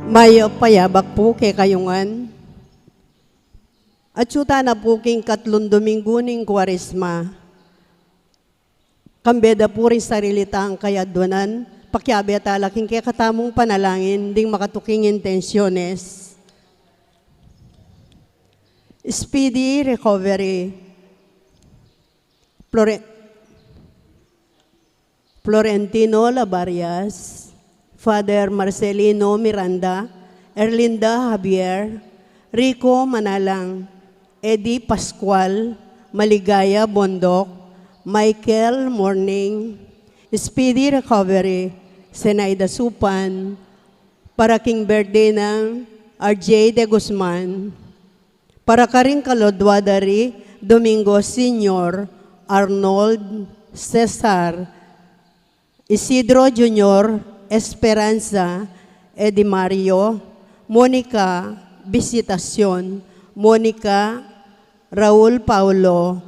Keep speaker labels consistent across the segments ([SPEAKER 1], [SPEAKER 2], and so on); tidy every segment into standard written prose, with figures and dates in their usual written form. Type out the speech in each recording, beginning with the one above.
[SPEAKER 1] May payabak po kay kayungan. At syuta na po king Catlung Domingo ning Cuaresma. Kambeda po rin sarilita ang kayadwanan, pakyabe at alaking kaya katamong panalangin, ding makatuking intensyones. Speedy recovery. Florentino Labarias, Father Marcelino Miranda, Erlinda Javier, Rico Manalang, Eddie Pascual, Maligaya Bondok, Michael Morning, Speedy Recovery, Senaida Supan, para king birthday ng RJ de Guzman, para karing kalodwadari Domingo Senior, Arnold Cesar, Isidro Junior, Esperanza, Eddie Mario, Monica Visitacion, Monica, Raul Paulo,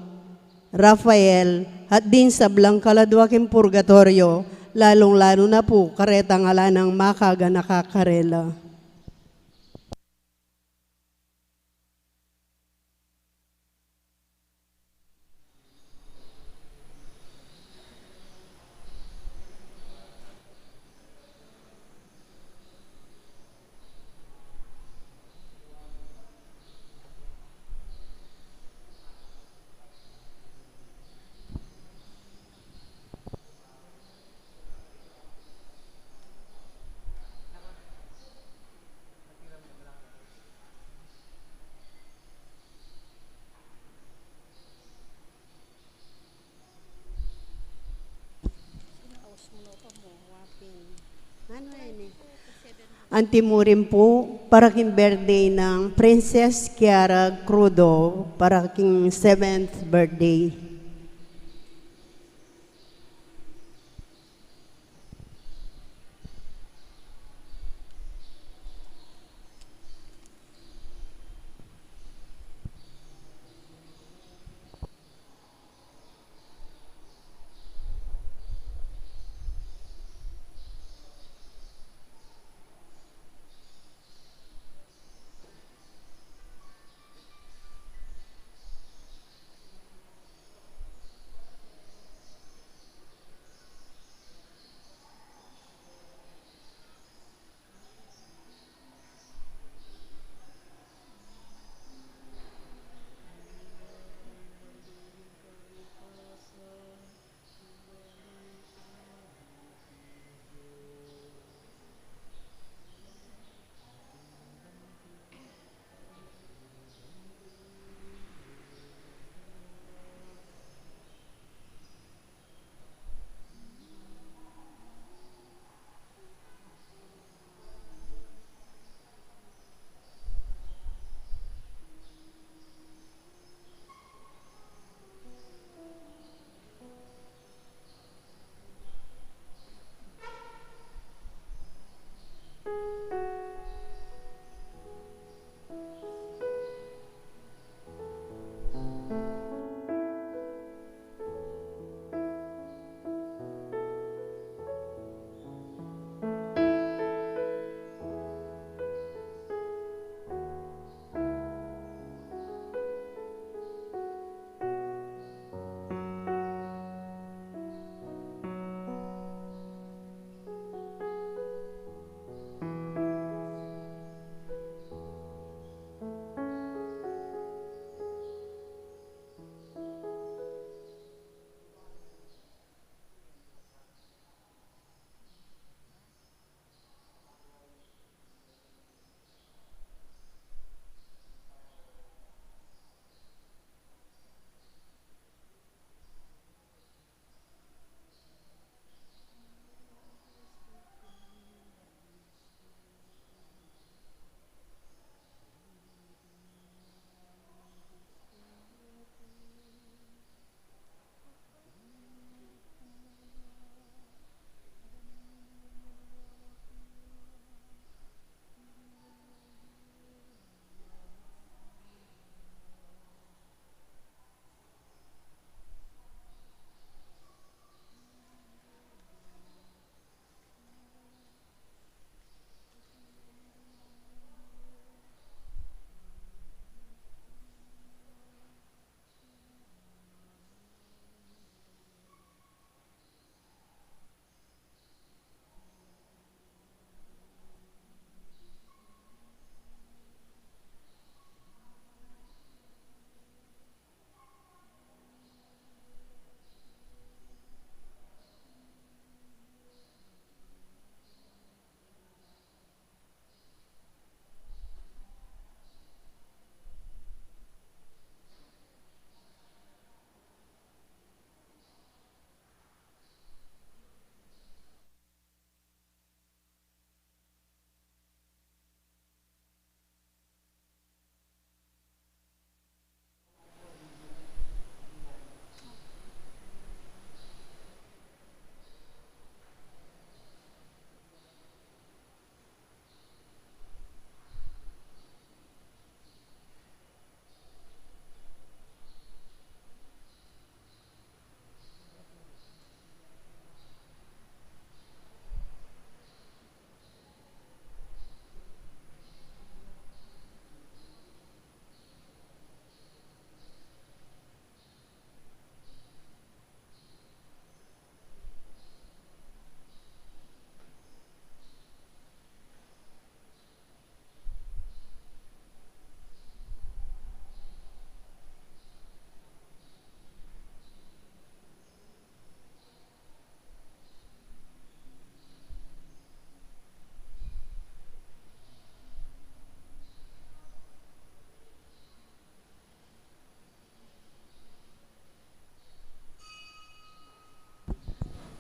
[SPEAKER 1] Rafael, at din sa Blancaladwaking Purgatorio, lalong-lalo na po karetang ala ng makaga nakakarela. Antimurin po para king birthday ng Princess Kiara Crudo para king 7th birthday.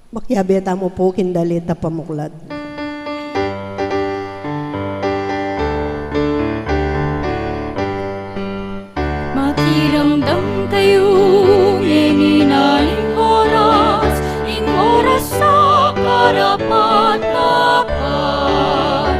[SPEAKER 1] Makyabeta mo po kindalita pamuklad.
[SPEAKER 2] Makiramdam kayo, ngininaing oras sa karapat-dapat.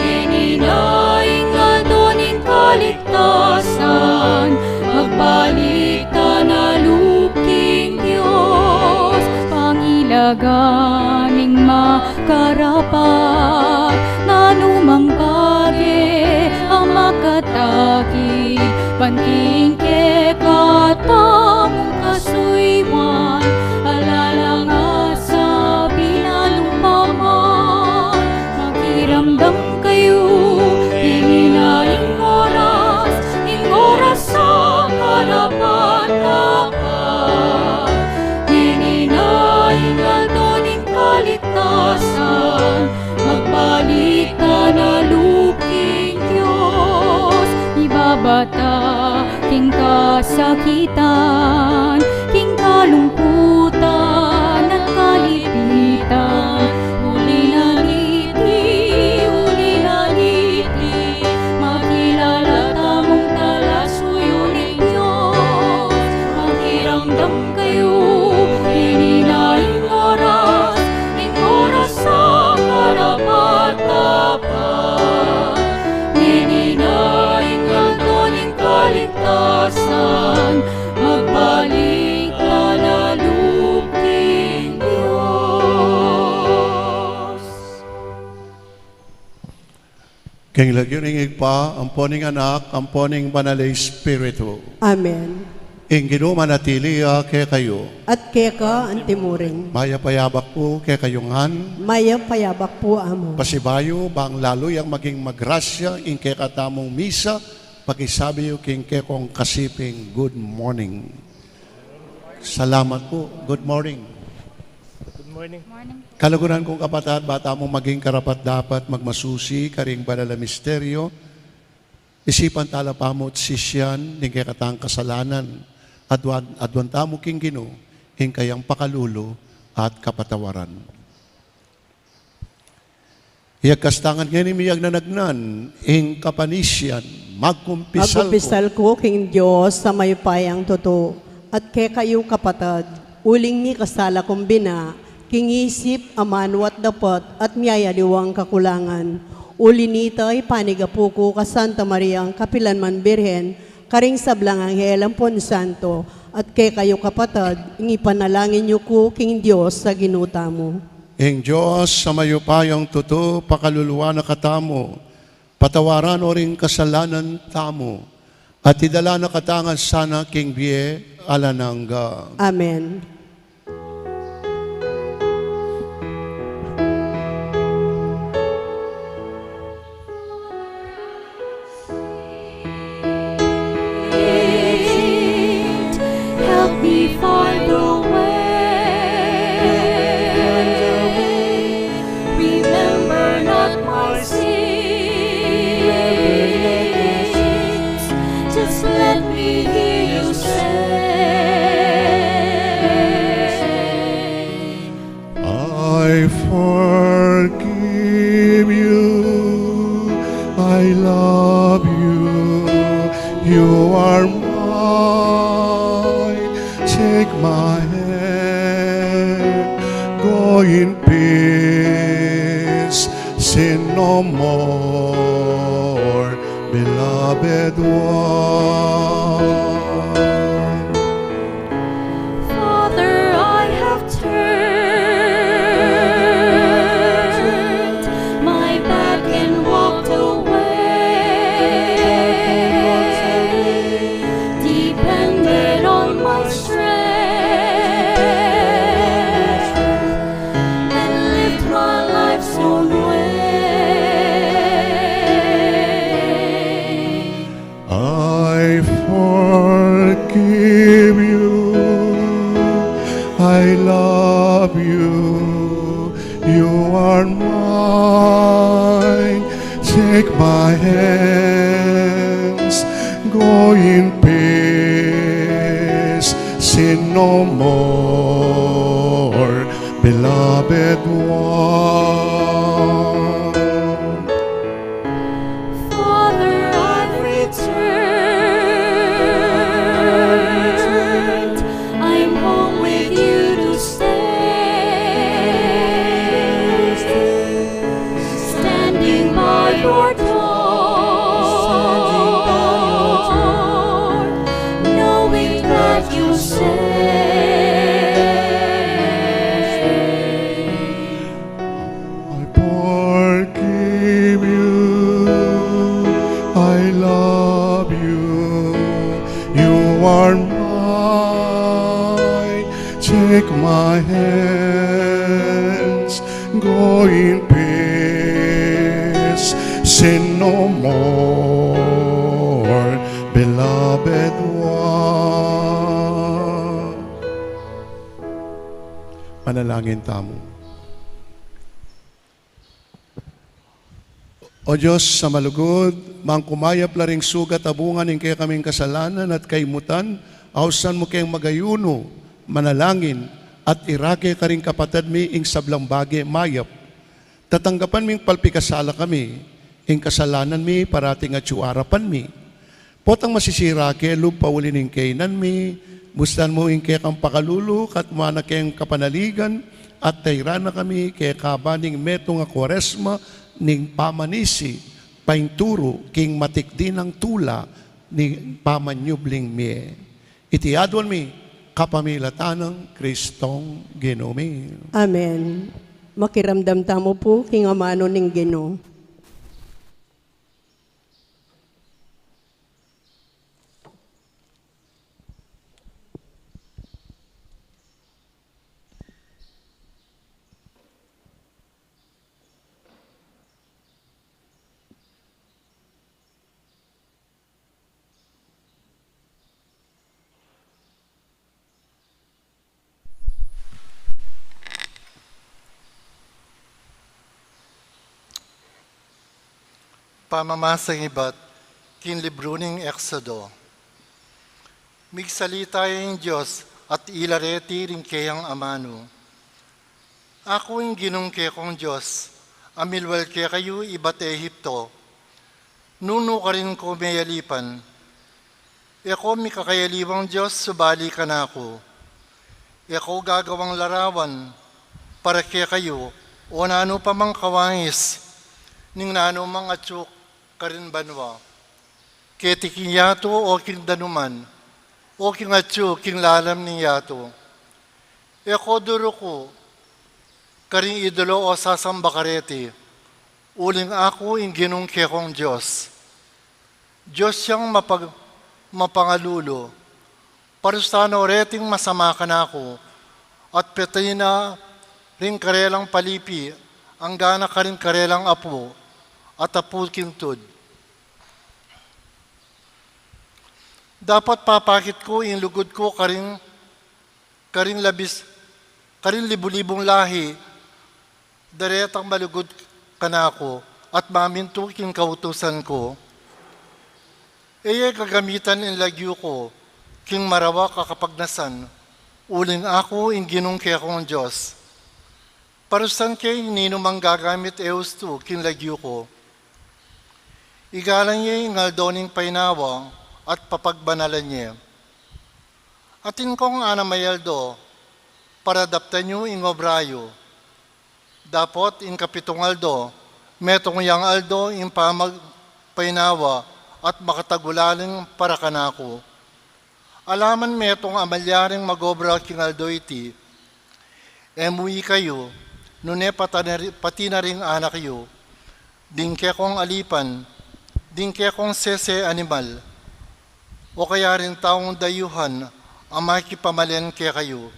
[SPEAKER 2] Ngininaing adoning kaligtasan, magbalik ka na luking Diyos. Pangilaganing makarapat, na lumang bagay ang makatagi. Panting ke katamong kasuywan, alala nga sa binalumpaman. Makiramdam kayo, hinginaing oras sa karapat-dapat. Hinginaing adoning kaligtasan, magbalik ka na luking Diyos. Ibabata king kasakitan, king kalungkutan at kalipitan. Uli-laliti, makilala tamong talasuyo ni Diyos. Makiramdam kayo, hininaing oras sa karapat-dapat. Hininaing adoning kaligtasan, magbalik ka na luking Diyos.
[SPEAKER 3] King lagyon ingig pa, ang poning anak, ang poning banal Espiritu.
[SPEAKER 1] Amen.
[SPEAKER 3] Ing ginumanatiliya kay kayo.
[SPEAKER 1] At keka antimuring.
[SPEAKER 3] Maya payabak po kay kayungan.
[SPEAKER 1] Maya payabak po amo.
[SPEAKER 3] Pasibayo, bang lalo yang maging magrasya, ing kay katamong misa, pakisabi yung king kay kong kasiping, good morning. Salamat po. Good morning.
[SPEAKER 4] Good morning.
[SPEAKER 3] Kalaguran kong kapatid, bata mong maging karapat dapat magmasusi, karing banal na misteryo, isipan tala pamot sisyan, ning kay katang kasalanan, adwan tamo king Ginoo, ing kayang pakalulo at kapatawaran. Iyag kastangan ngayon miyag na nagnan, ing kapanisyan, magkumpisal
[SPEAKER 1] ko king Diyos sa mayupayang totoo. At kay kayo kapatad, uling ni kasala kong bina, king isip, amanwat dapat, at miyayaliwang kakulangan. Uli nitay panigapuko ka Santa Maria ang Kapilanman Birhen, karing sablang anghel ang Ponsanto, at kay kayo kapatad, ingipanalangin niyo ko king Diyos sa ginuta mo.
[SPEAKER 3] Ing Diyos sa mayupayang tuto, pakaluluwa na katamo, patawaran o ring kasalanan tamo, at idala na katangan sana king Bie alanangga.
[SPEAKER 1] Amen.
[SPEAKER 2] Help me find the way. Remember not my sins. Just let me hear you say,
[SPEAKER 3] I forgive you, I love you, you are mine. Take my hand, go in peace, sin no more, beloved one.
[SPEAKER 2] Father, I have turned my back and walked away, depended on my strength, and lived my life's own way.
[SPEAKER 3] I forgive you, I love you, you are mine. Take my hands, go in peace, sin no more, beloved one.
[SPEAKER 2] Father, I've returned. I'm home with you to stay. Standing by your door, knowing that you'll
[SPEAKER 3] I forgive you, I love you, you are mine. Take my hands, go in peace, sin no more, beloved one. Manalangin tamo. O Diyos sa malugod, mangkumayap laring sugat abungan ng kaya kaming kasalanan at kaimutan, ausan mo kayong magayuno, manalangin, at irake ka rin kapatid mi ing sablang bagi mayap. Tatanggapan ming palpikasala kami, ing kasalanan mi parating at suarapan mi. Potang masisira kay lug paulin ing kainan mi, bustan mo ing kaya kang pakalulu, kat mana kayong kapanaligan, at tayrana kami kaya kabaning metong nga Cuaresma, ning pamanisi, painturo, king matikdi ng tula, ning pamanyubling mie. Itiadwan mi, kapamilatanang Kristong Ginumi.
[SPEAKER 1] Amen. Makiramdam tamo po, king amano ning Ginoo.
[SPEAKER 5] Pamamasang iba't kinlibro ning Exodo. Migsalita yung Diyos at ilareti rin kayang amano. Ako yung ginong kong Diyos, amilwal kaya kayo iba't Ehipto. Nuno ka rin ko mayalipan. Eko mi kakayaliwang Diyos, subali ka na ako. Eko gagawang larawan para kaya kayo o nano pa mang kawangis ning nano mga tsuk karin banwa. Keti king yato o king danuman, o king atyo king lalam ning yato. Eko duro ko, karing idolo o sasamba kareti, uling ako ing ginong kekong Diyos. Diyos siyang mapangalulo, parustano reting masama ka na ako, at petay na ring karelang palipi, ang gana ka rin karelang apo, at apo kintod. Dapat papakit ko in lugod ko karing libu-libong lahi, daretang malugod ka na ako, at maminto king kautusan ko. Eye kagamitan in lagyo ko, king marawa kakapagnasan, uling ako in ginong kekong Diyos. Parusan kay ninumang gagamit eos to, king lagyo ko. Igalan niya yung ngaldoning painawa, at papagbanalan niya. Atin kong anamayaldo, para daptan nyo in obrayo. Dapat in kapitong aldo, metong yang aldo in pamagpainawa, at makatagulaling para kanako. Alaman metong amalyaring magobra king aldo iti, emui kayo, nune pati na ring anak yo, dingke kong alipan, dingke kong sese animal, o kaya rin taong dayuhan ang makipamalen kaya kayo.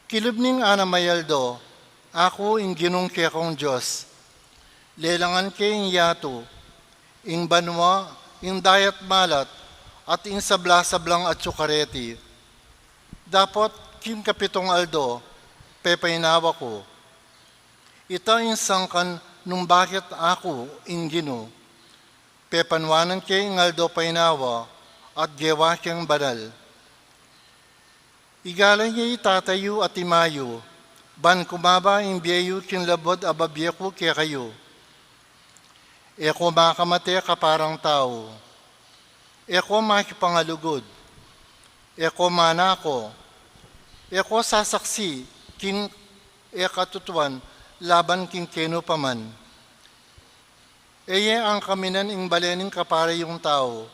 [SPEAKER 5] Kilubning anamayaldo, ako ing ginong kaya kong Diyos. Lelangan kayong yato, ing banwa, ing dayat malat, at ing sabla-sablang at sukareti. Dapat kim kapitong aldo, pepainawa ko. Ito ing sangkan nung bakit ako ing gino. Pepanwanan kayong aldo painawa, at gewa kang banal. Igalan niya itatayo at imayo, Ban kumaba imbiyayu kinlabod ababye ko kaya kayo. Eko makamate kaparang tao. Eko makipangalugod. Eko manako. Eko sasaksi king ekatutuan laban king keno paman. Eye ang kaminan ing balening kapara yung tao.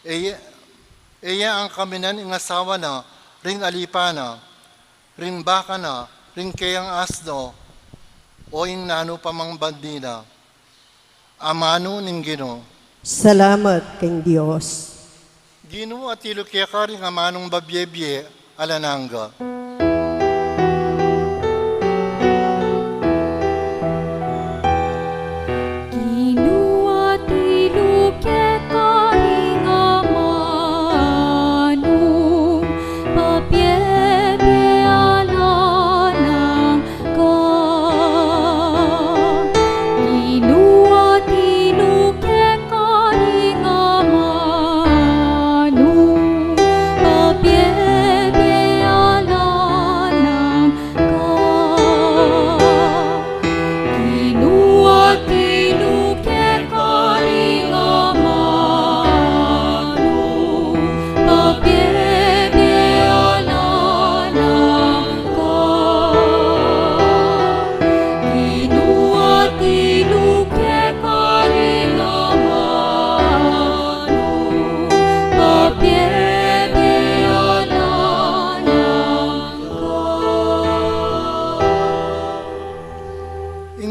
[SPEAKER 5] Eye ang kaminan ing asawa na, ring alipana, ring baka na, ring kayang asno, o ing nano pamang bandina. Amano ning Gino.
[SPEAKER 1] Salamat king Dios.
[SPEAKER 5] Gino at ilukya ka ring amanong babyebye alananga.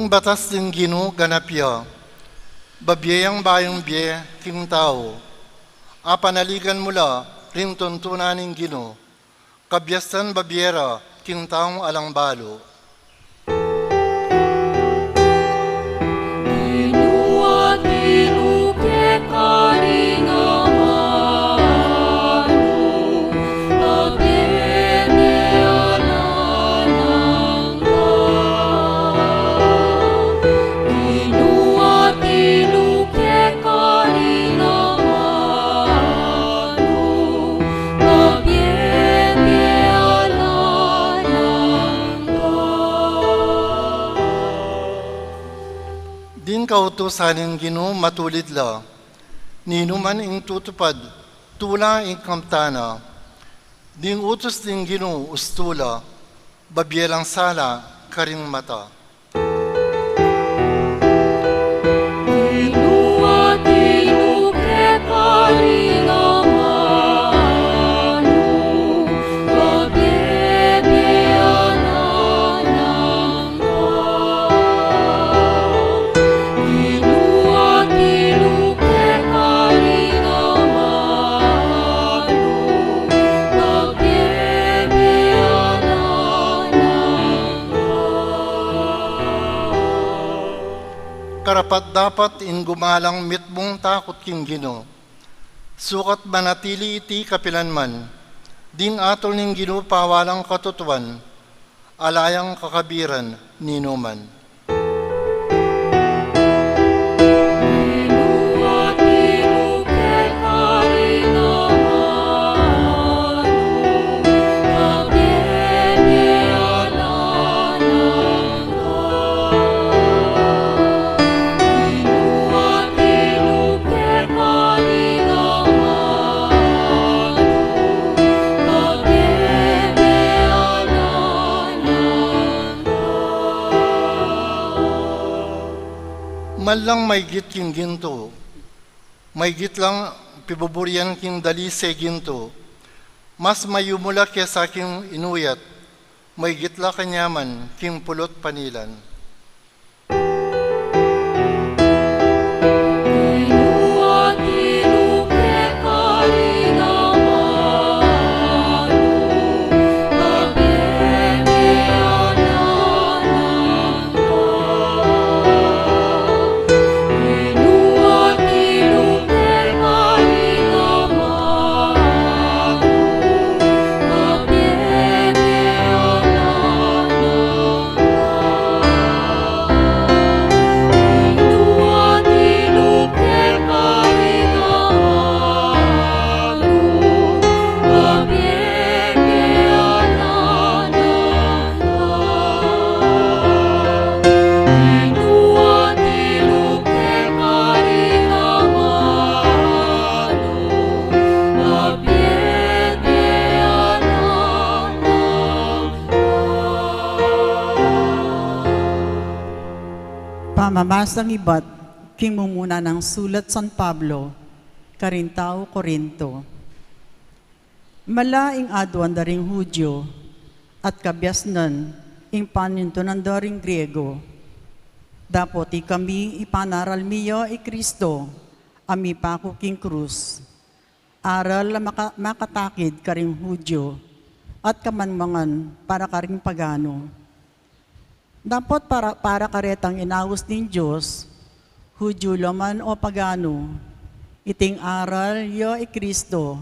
[SPEAKER 5] Batas din Gino ganapya, babiyang bayong biye king tao, apanaligan mula ring tuntunan ng Gino, kabyastan babiyera king taong alangbalo. Kautusan ng Gino matulid la, ninuman ing tutupad, tula ing kamtana, ding utos ng Gino ustula, babyelang sala, karing mata. Karapat dapat in gumalang mitmong takot king Gino. Sukat manatili iti kapilanman, din atol ning Gino pawalang katutuan, alayang kakabiran ninuman. Malang may git king ginto, may git lang pibuburian king dali se ginto, mas mayumula kaya sa aking inuyat, may gitla kanyaman king pulot panilan.
[SPEAKER 6] Pamamasang ibat, king mumuna ng sulat San Pablo, Karintao, Korinto. Malaing aduan daring Hudyo, at kabyasnan, ing panintunan daring Griego. Dapoti kami ipanaral miyo Kristo, ami pako king krus. Aral na makatakid karing Hudyo, at kamanmangan para karing pagano. Dapat para karetang inawas ng Diyos, Hudyo laman o pagano, iting aral yo Kristo,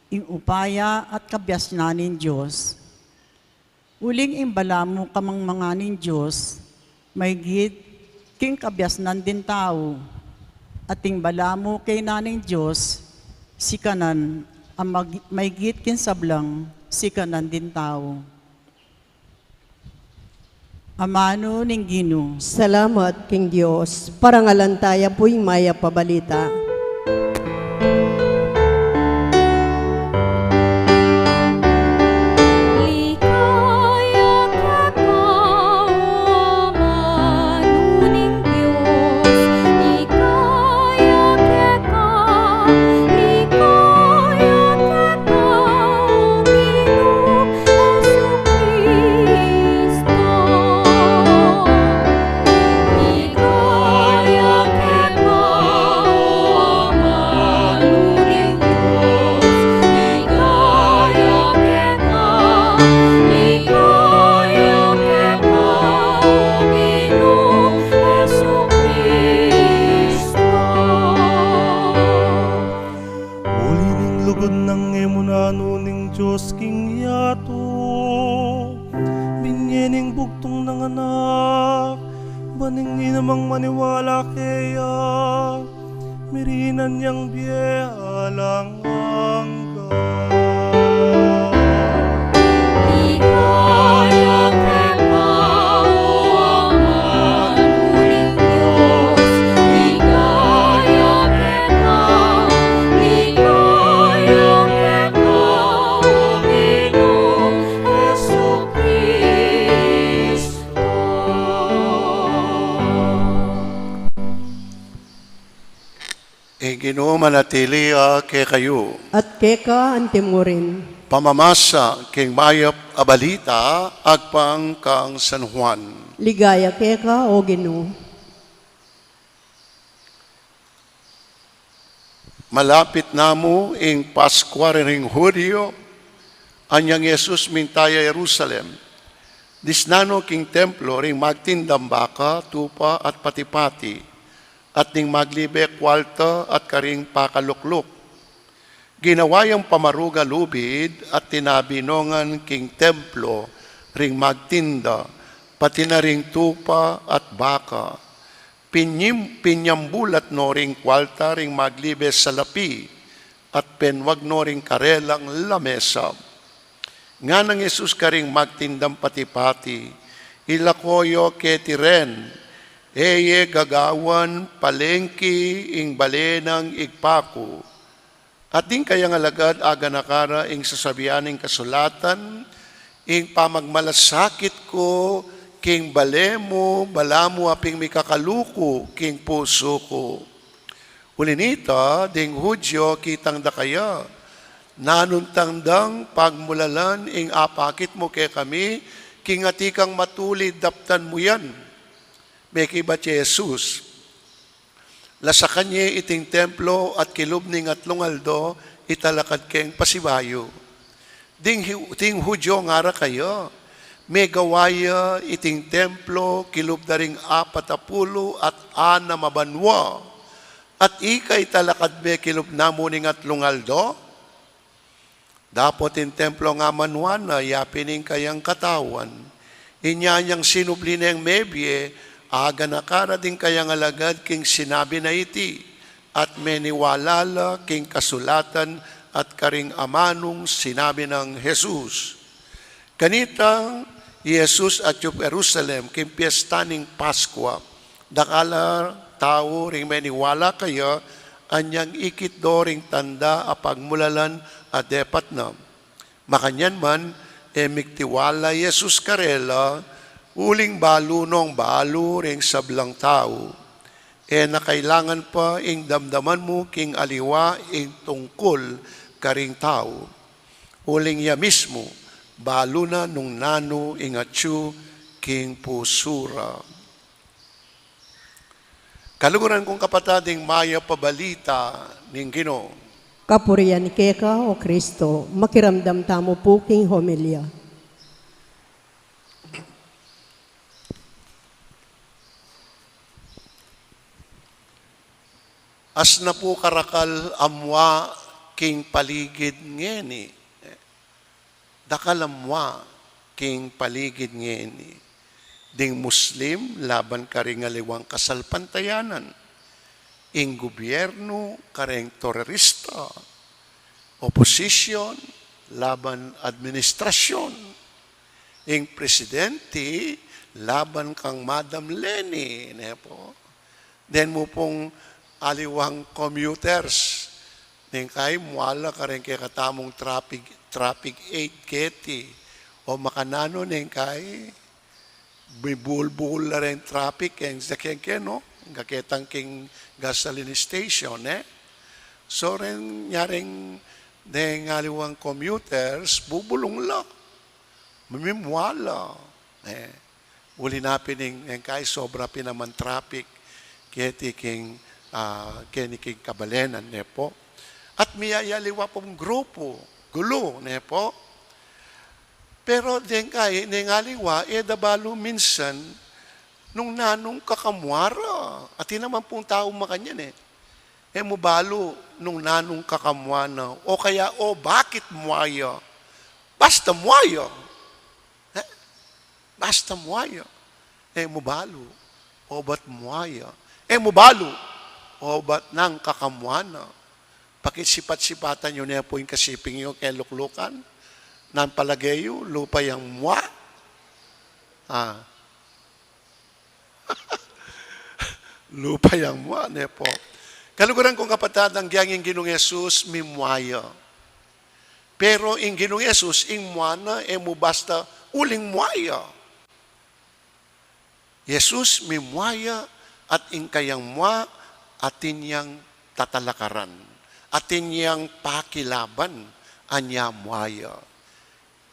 [SPEAKER 6] ing upaya at kabyasnanin Diyos. Uling imbala mo kamang mga nin Diyos, may gid king kabyasnan din tao, at ing bala mo kay naning Diyos, si kanan, ang may gid kin sablang, si kanan din tao. Amano ning Ginoo.
[SPEAKER 1] Salamat, King Diyos. Parangalan tayo po'y maya pabalita.
[SPEAKER 3] Ginoo manatili kay kayo.
[SPEAKER 1] At keka antimurin.
[SPEAKER 3] Pamamasa king mayap abalita agpang kang San Juan.
[SPEAKER 1] Ligaya keka o Ginoo.
[SPEAKER 3] Malapit namo ing Paskwa ring Hudyo, anyang Jesus mintaya Jerusalem. Disnano king templo ring magtindam baka, tupa at patipati. At ning maglibe kwalta at karing pakalukluk. Ginawayang pamaruga lubid at tinabinongan king templo ring magtinda, pati na ring tupa at baka. Pinyambulat no ring kwalta ring maglibe sa lapi, at penwag no ring karelang lamesa. Nga nang Jesus karing magtindam patipati, ilakoyo ketiren, eye gagawan palengki ing balenang igpaku. At din kayang alagad aga nakara ing sasabianing kasulatan, ing pamagmalasakit ko, king balemo, balamu aping mikakaluko, king puso ko. Ulinita, ding Hudyo kitang da kaya, nanuntangdang pagmulalan ing apakit mo kay kami, king atikang matulid daptan mo yan. Meki ba si Jesus? Lasa kanya iting templo at kilubning at lungaldo, italakad keng pasibayo. Ding Hudyo ngara kayo, may gawaya iting templo, kilubdaring 40 at 6 mabanwa, at ikay talakad be kilub namuning at lungaldo? Dapot in templo nga manwan na yapining kayang katawan, inyanyang sinubli na yung mebye, aga nakara din kayang alagad king sinabi na iti, at meniwalala king kasulatan at karing amanong sinabi ng Jesus. Kanitang Jesus at yung Jerusalem king piyestaning Paskwa, dakala tao ring meniwala kaya, anyang ikit do ring tanda apagmulalan at depat na. Makanyan man, emiktiwala Jesus karela, uling balunong balo ring sablang tao, na kailangan pa ing damdaman mo king aliwa ing tungkol karing tao. Uling ya mismo, balo na nung nano ing atsu king pusura. Kaluguran kong kapatading maya pabalita ning Ginoo.
[SPEAKER 1] Kapurian ni Keka o Kristo, makiramdam tamo po king homilya.
[SPEAKER 3] As na po karakal amwa king paligid ngeni. Dakal amwa king paligid ngeni. Ding Muslim laban karingaliwang kasalpantayanan. Ing gobyerno kareng terorista, oposisyon, laban administrasyon, ing presidente, laban kang Madam Leni, po. Then mo pong aliwang commuters, ning kay muala kareng kay katamong traffic aid keti, o makanano ning kay bibulbul na rin traffic, yung sakyan no? Kaketang king gasoline station, So, rin nyaring dahil ngaliwang commuters, bubulong la. Mamimwala. Uli na pining, kahit sobra pinaman traffic, kaya king kabalenan, po. At miyayaliwa pong grupo, gulo, po. Pero din kaya, ngaliwa, dabalo minsan, nung nanong kakamwara. At yun naman pong tao makanyan mubalo nung nanong kakamwana. O kaya, bakit muaya? Basta muaya. Basta muaya. Mubalo. O ba't muaya? Mubalo. O ba't nang kakamwana? Pakisipat-sipatan yun po yung kasiping yun kay luklukan. Nang palagayo, lupa yung mua. Lupa yang mua, po. Kaluguran kong kapatid, ang giyang Ginoong Yesus, mimwaya. Pero ang Ginoong Yesus, ing muana, mo basta uling muaya. Yesus, mimwaya, at ing kayang mua, atin yang tatalakaran. Atin yang pakilaban, anya muaya.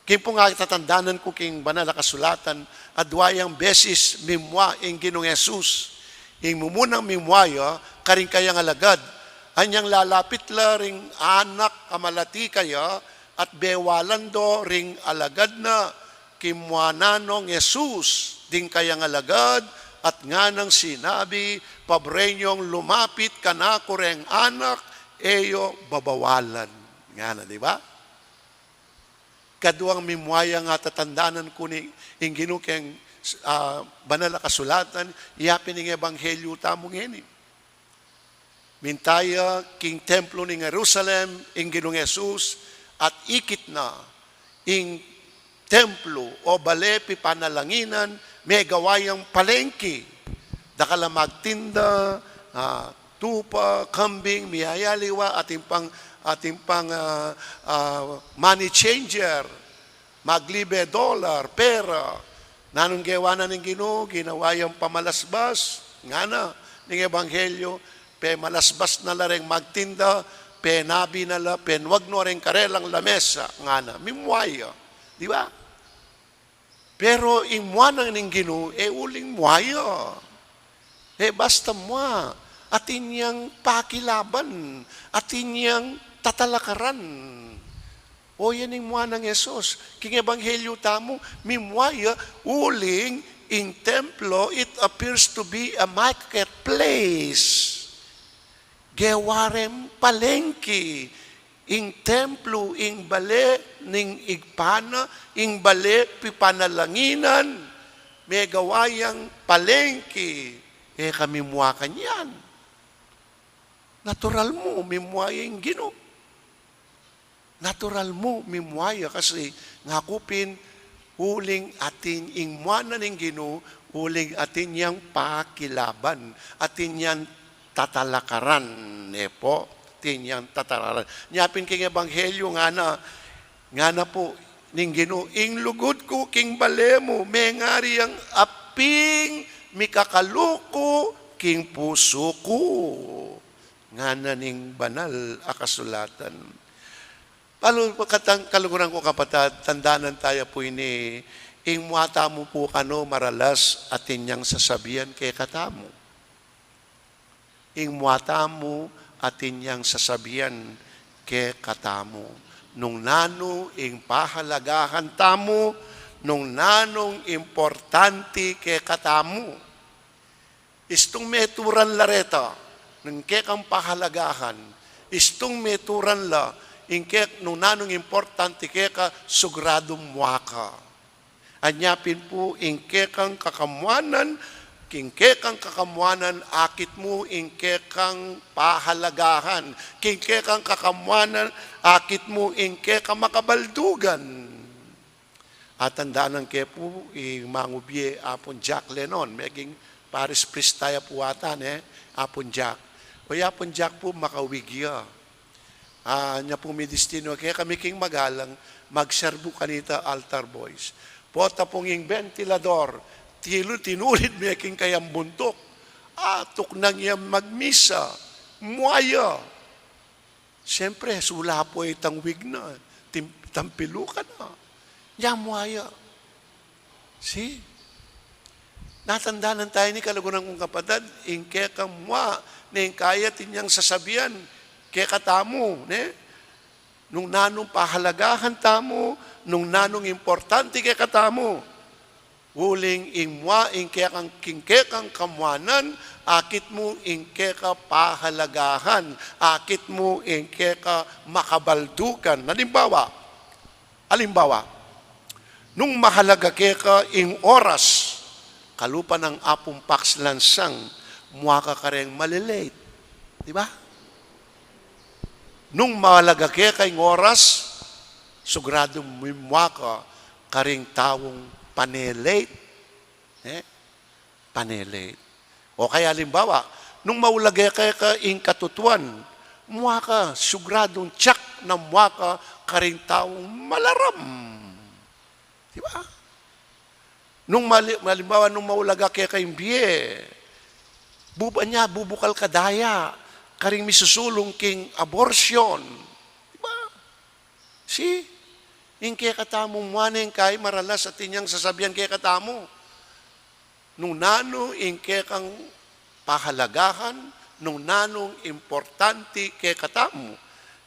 [SPEAKER 3] Kaya po nga tatandanan ko king banal na kasulatan, adwayang beses mimwa ing Ginoong Yesus. Ing mumunang mimwaya, karing kayang alagad. Anyang lalapit la ring anak amalati kaya, at bewalan do ring alagad na kimwananong Yesus. Ding kayang alagad, at nga nang sinabi, pabrenyong lumapit kanako reng anak, eyo babawalan. Nga na, di ba? Kaduang mimwaya nga tatandanan ko ni Ginoo keng banal na kasulatan, iyapin ng ebanghelyo tamong ini. Mintaya king templo ni Jerusalem, ing Ginoong Yesus, at ikit na ing templo o balepi panalanginan, may gawayang palengke. Dakala magtinda, tupa, kambing, miyayaliwa, ating pang money changer, maglibe dollar, pera. Nanong gawa na ng Ginoo, ginawa yung pamalasbas, nga na, ng ebanghelyo, pe malasbas na la rin magtinda, pe nabi na la, pe wag no rin karelang lamesa, nga na, mimwaya. Di ba? Pero imwa ng Ginoo, uling mwaya. Basta mwa. Atin yang pakilaban, atin yang tatalakaran. O yan yung mga ng Yesus. King Ebanghelyo tamo, mimwaya, uling, in templo, it appears to be a marketplace. Gewarem palengke. In templo, in bale, ning igpana, in bale, pipanalanginan, may gawayang palengke. Kami muwakan yan. Natural mo, mimwaya yung Ginoo. Natural mo, mimwaya kasi ngakupin, uling atin ingmana ng Ginoo, uling atin yang pakilaban, atin yang tatalakaran, po, atin yang tatalakaran. Nyapin king ebanghelyo nga na po, ning ginuing lugod ko king balemo, may ngari ang aping mikakaluko king puso ko. Nga na ning banal akasulatan. Kaluguran ko kapatid, tandaanan tayo po ini, ing muata mo po kano maralas at inyang sasabihan kay katamo. Ing muata mo at inyang sasabihan kay katamo. Nung nano ing pahalagahan tamo, nung nanong importante kay katamo. Istong meturan lareta, nung kekang pahalagahan, istong meturan la, nung nanong importante keka sugradong muaka. Anyapin po, kekang kakamuanan, kekang kakamuanan, akit mo, kekang pahalagahan, kekang kakamuanan, akit mo, kekang makabaldugan. At tandaan ng kepo, mangubye apon Jack Lennon, maging Paris Pristaya po atan, apon Jack. O yapon Jack po makawigya. Nya po may destino. Kaya kami king magalang, magserbo kanita altar boys. Pota pong yung ventilador, tinulit may king kayang buntok. Atok nang yung magmisa, muaya. Siyempre, sula po itang wig na, tampilo ka na. Nya muaya. See? Natandaan tayo ni kaluguran kong kapatid, kaya kang mua, kaya tinyang sasabihan, kaya katamo, nung nanong pahalagahan tamo, nung nanong importante kaya katamo, huling mua, kaya kang kamuanan, akit mo kaya ka pahalagahan, akit mo kaya ka makabaldukan. Alimbawa, nung mahalaga kaya ka oras, kalupa ng apong paks lansang, muha ka kareng malilate. Di ba? Nung mahalaga kaya kayong oras, sugrado muha ka kareng tawong panelate. Panelate. O kaya halimbawa, nung maulagay kaya ka katutuan, muha ka, sugradong tsak na muha ka kareng tawong malaram. Di ba? Nung malimbawa, nung maulaga kaya kayong biye, bubukal kadaya, karing misusulong king abortion. Diba? See? Yung kaya katamo, muaneng kay maralas at inyang sasabihan kaya katamo. Nung nano, yung kaya kang pahalagahan, nung nanong importante kaya katamo.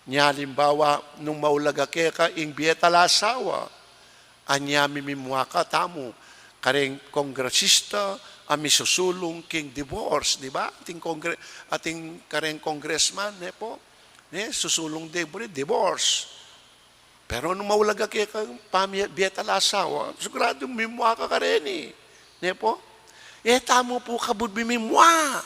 [SPEAKER 3] Nya halimbawa, nung maulaga kaya ka, yung biye talasawa, anya mimimuha ka tamo. Kareng kongresista, ami susulong king divorce, di ba? Ating kareng congressman, susulong divorce. Pero nung maulaga kaya kang biyeta lasawa, siguradong mimwa ka kareni. Po? Tamo po kabud mimwa.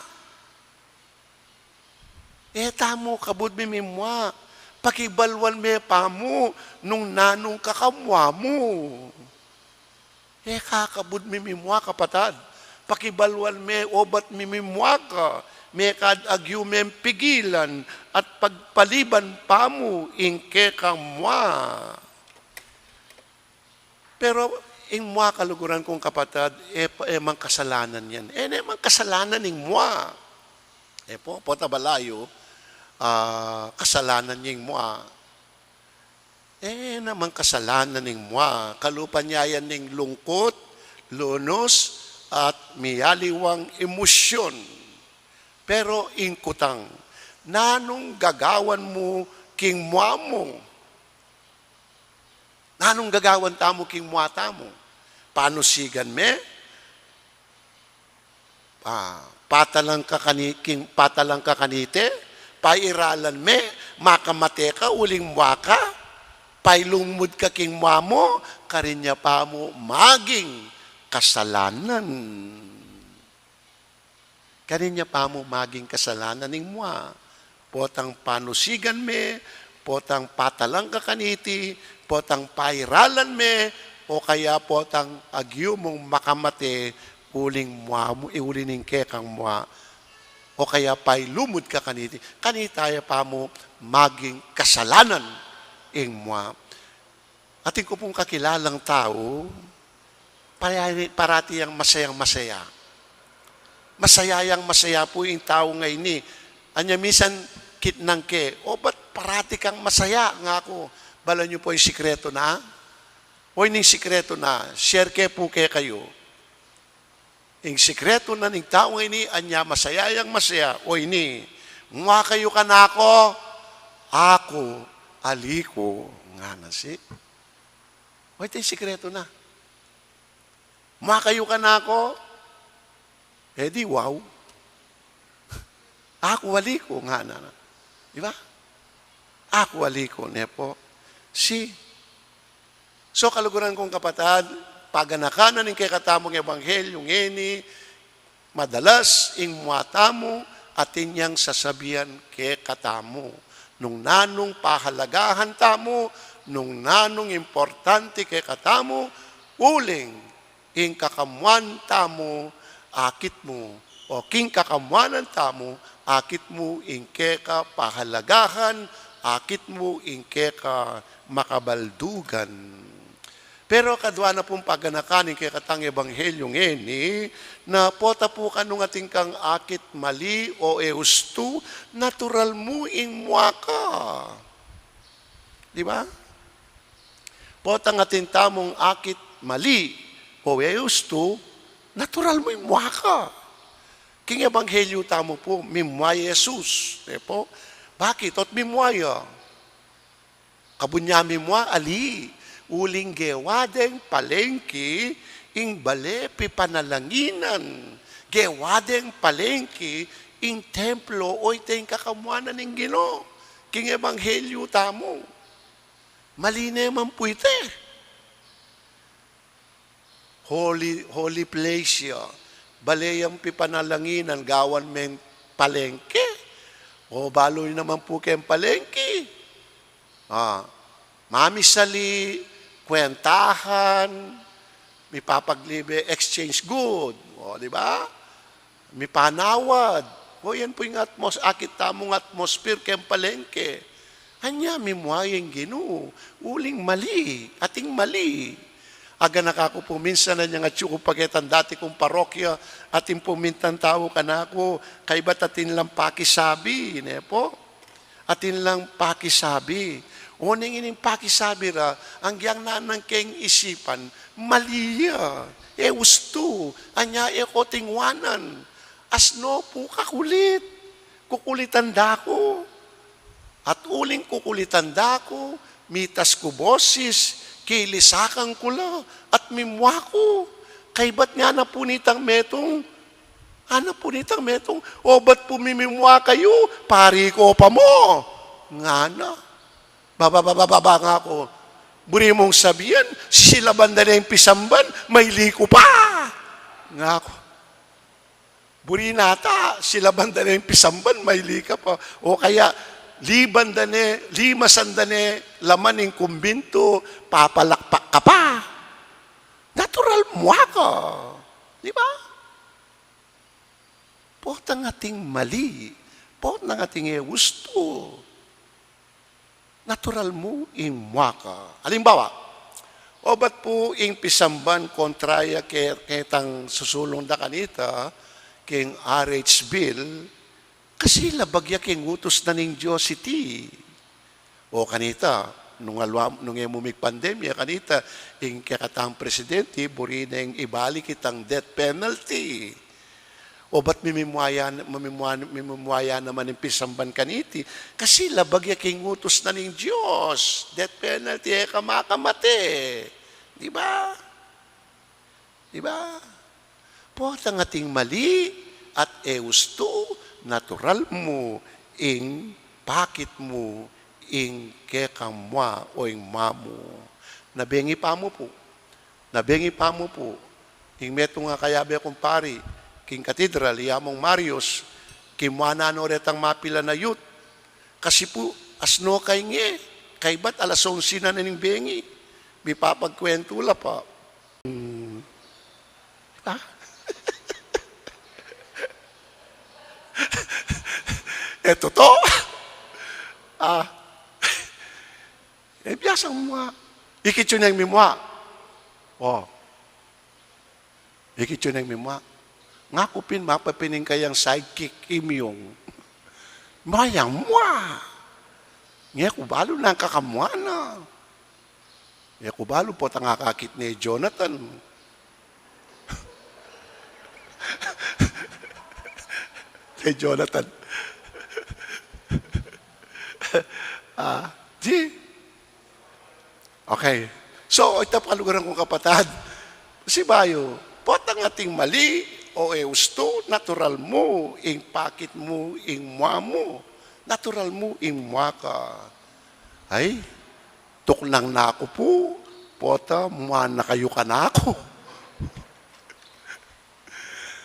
[SPEAKER 3] Tamo kabud mimwa. Pakibalwan me pa mo, nung nanong kakamwa mo. Kakabud mimimwa kapatad. Pakibalwan me obat mimimwa ka. May kadagyo me pigilan at pagpaliban pa mo ingke kang mwa. Pero ingmwa kaluguran kong kapatad, mang kasalanan yan. Mang kasalanan ingmwa. Po tabalayo, kasalanan yung mwa. Namang kasalanan ng mwa, kalupanyayan ng lungkot, lunos, at miyaliwang emosyon. Pero ingkutang, nanong gagawan mo king mwa mo? Nanong gagawan tamo king mwa tamo? Paano sigan me? Patalang ka kanite? Pairalan me? Makamate ka, uling mwa ka? Pailungmud ka king mo, karinya pa mo maging kasalanan. Karinya pa mo maging kasalanan ning mua. Potang panusigan me, potang patalang ka kaniti, potang pairalan me, o kaya potang agyo mong makamate, uling mua mo, iulining kekang mua, o kaya pailumud ka kaniti, kanitaya pa mo maging kasalanan ing mua. ating ko pong kakilalang tao, parati ang masayang-masaya. Masaya po yung tao ngayon ni. Anya minsan, kitnang ke, ba't parati kang masaya nga ako? Bala niyo po yung sikreto na? O yung sikreto na, share ke po kayo. Yung sikreto na ng tao ngayon ni, anya masayang masaya. O ini, mga kayo ka na ako, aliko, nga na si. O ito yung sikreto na. Mga kayo ka na ako, di wow. Ako aliko, nga na. Di ba? Ako aliko, nepo. So, kaluguran kong kapatid, paganakanan ng kakatamong ebanghelyo ngeni, madalas ing muatamo at inyang sasabihan ke katamo. Nung nanong pahalagahan tamo, nung nanong importante ke katamo, uling ing kakamuan tamo, akit mo. O king kakamuanan tamo, akit mo ing keka pahalagahan, akit mo ing keka makabaldugan. Pero kadwa na pong paganakanin kay katang ebanghelyo ngeni, na pota po kanong ating kang akit mali o eustu, natural mo ing muaka. Di ba? Pota nga tintamong akit mali o eustu, natural mo ing muaka. King ebanghelyo tamo po, mimwaya Jesus. Po? Bakit? At mimwaya. Kabunya mimwa, ali. Uling gewadeng palengki, ing balepi panalanginan. Gewadeng palengki, ing templo, o iteng kakamuanan ng Ginoo. King ebanghelyo tamo. Mali naman po ite. Holy place ya. Baleyang pipanalanginan, gawan men palengke. O baloy naman po kayong palengke. Mamisali, kwentahan, may papaglibe, exchange good. O, di ba? May panawad. O, yan po yung akit tamong atmosphere kayong palengke. Anya, may muayang Ginoo. Uling mali, ating mali. Aga nakako po minsan na niyang atyo ko pagetan dati kong parokya, ating pumintan tao ka na ako, kay ba't atin lang pakisabi, ne po? Atin lang pakisabi. Uning ining pakisabi ra, ang giyang nanang keng isipan, maliya, gusto, anya ko tingwanan, asno po kakulit, kukulitan dako, at uling kukulitan dako, mitas ko boses, kilisakang kula, at mimwa ko, kay ba't nga na punitang metong, o ba't pumimimwa kayo, pari ko pa mo, nga na. Bababa nga ako. Buri mong sabihan, sila banda na yung pisamban, may liko pa. Nga ako. Buri nata, sila banda na yung pisamban, may lika pa. O kaya, lima sandane, laman yung kumbinto, papalakpak ka pa. Natural mo ka. Di ba? Pot ang ating mali. Pot ang ating gusto. Natural mo ing muaka. Halimbawa, o ba't po ing pisamban kontraya ketang susulong da kanita, king RH bill, kasi labagya king utos na ning Diyos iti. O kanita, nung emumig pandemya, kanita, ing kakatang presidente, buri na ing ibalik itang death penalty. O ba't mimimwaya naman yung pisamban kaniti? Kasi labagya king utos na ng Diyos. Death penalty, kamakamate. Di ba? Di ba? Po, ang ating mali at gusto, natural mo, ing pakit mo, ing kekamwa o ing mamu. Nabengi pa mo po. Ing meto nga kayabe akong pari, king Catedral, yamong Marios, kimwana no retang mapila na youth. Kasi po, asno kay nge, kay ba't alas 11 na naning bengi, may papagkwento la pa. Eto to. Biyasang mga, Ikit yun ang mimwa. Oh. Ikit yun ang mimwa. Nga kupin, mapapining kayang sidekick imyong. Mayang mwa. Nga kubalo na ang kakamwa na. Nga kubalo po tangakakit ni Jonathan. Kay Jonathan. Okay. So, ito pakalugaran kong kapatad. Si Bayo, potang ating mali o eusto, natural mo, ing pakit mo, ing mua mo. Natural mo, ing mua ka. Ay, tuklang na ako po. Pota, mua na kayo ka na ako.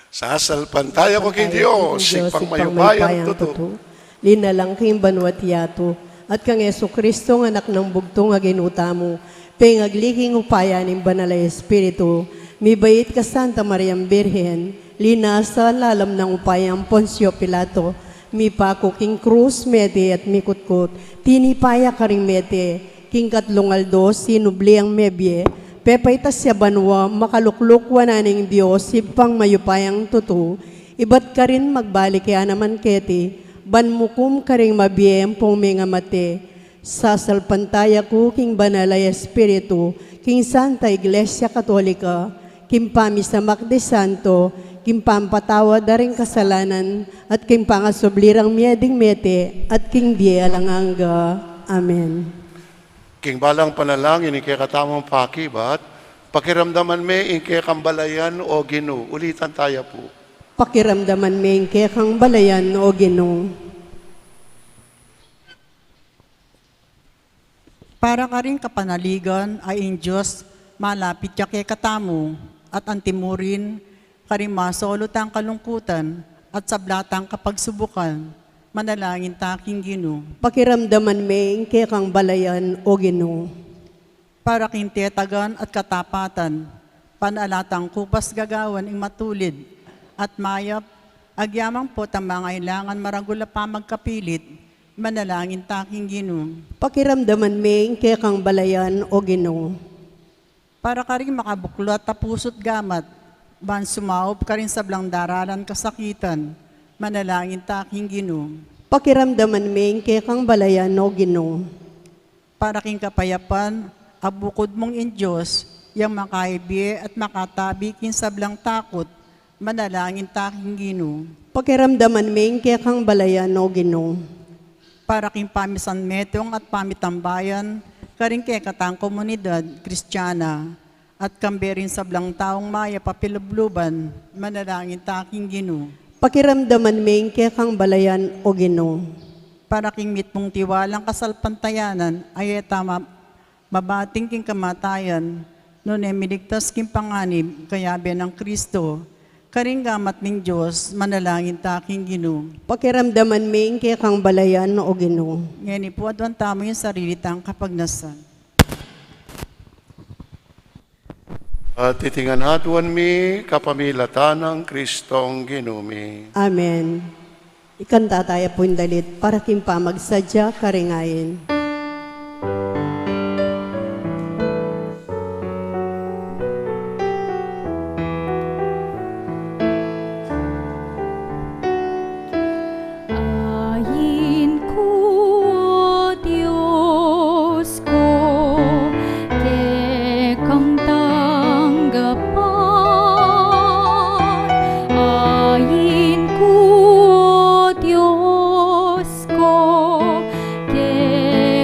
[SPEAKER 3] Sasalpantaya ko kay Diyos, sipang mayubayang totoo.
[SPEAKER 1] Linalang king banwat yato, at kang Yesu Kristo ng anak ng bugtong nga ginuta mo, pengagliking upaya ng Banal na Espiritu, mibait ka Santa Mariang Birhen, linasa lalam ng upayang Poncio Pilato, mipako king krus mete at mikutkot, tinipaya ka ring mete, king Catlung Aldo, sinubli ang mebye, pepay tasya banwa, makalukluk wananing Diyos, sipang mayupayang tutu, ibat ka rin magbalik kaya naman keti, banmukum ka ring mabiyem pong mga mate, sasalpantaya ko king Banal na Espiritu, king Santa Iglesia Katolika, king Pamisa Makde Santo, king pampatawa daring kasalanan, at king pangasublirang mieding mete, at king diya langanga. Amen.
[SPEAKER 3] King balang panalangin, ing kaya katamang pakibat, pakiramdaman me, ing kaya kambalayan o ginu. Ulitan tayo po.
[SPEAKER 1] Pakiramdaman me ing kang balayan o Ginoo.
[SPEAKER 6] Para ka rin kapanaligan ay in Diyos, malapit ka kay katamo, at antimurin, karing masolot ang kalungkutan, at sablatang kapagsubukan, manalangin taking Ginoo.
[SPEAKER 1] Pakiramdaman me ing kang balayan o Ginoo.
[SPEAKER 6] Para king tetagan at katapatan, panalatang kupas gagawan ing matulid, at mayap, agyamang po tamang kailangan maragula pa magkapilit, manalangin taking Ginoo.
[SPEAKER 1] Pakiramdaman me ing kang balayan o Ginoo.
[SPEAKER 6] Para ka rin makabuklat tapusot gamat, ban sumaob ka rin sa blang daralan kasakitan, manalangin taking Ginoo.
[SPEAKER 1] Pakiramdaman me ing kang balayan o Ginoo.
[SPEAKER 6] Para king kapayapan, abukod mong in Diyos, yang makaibi at makatabi kin sa blang takot, manalangin taking Ginoo.
[SPEAKER 1] Pakiramdaman me ing kang balayan o Ginoo.
[SPEAKER 6] Para king pamisan metong at pamitambayan, karing kay katang komunidad, Kristiyana, at kamberin sa blang taong maya papilubluban, manalangin taking Ginoo.
[SPEAKER 1] Pakiramdaman me ing kang balayan o Ginoo.
[SPEAKER 6] Para king mitmong tiwalang kasalpantayanan, ay tama mabating king kamatayan, noon ay miligtas king panganib, kayabe ng Kristo, karing gamat ng Diyos, manalangin taking Ginoo.
[SPEAKER 1] Pakiramdaman me ing kang balayan o Ginoo.
[SPEAKER 6] Ngayon po, adwan tamo yung sarili tang kapagnasan.
[SPEAKER 3] At titingan hatuan mi, kapamilatan ng Kristong ginumi.
[SPEAKER 1] Amen. Ikanta tayo po yung dalit para king pamagsadya karingayin.
[SPEAKER 2] Ayin ko, Diyos ko, kekang tanggapan. Ayin ko, Diyos ko, kekang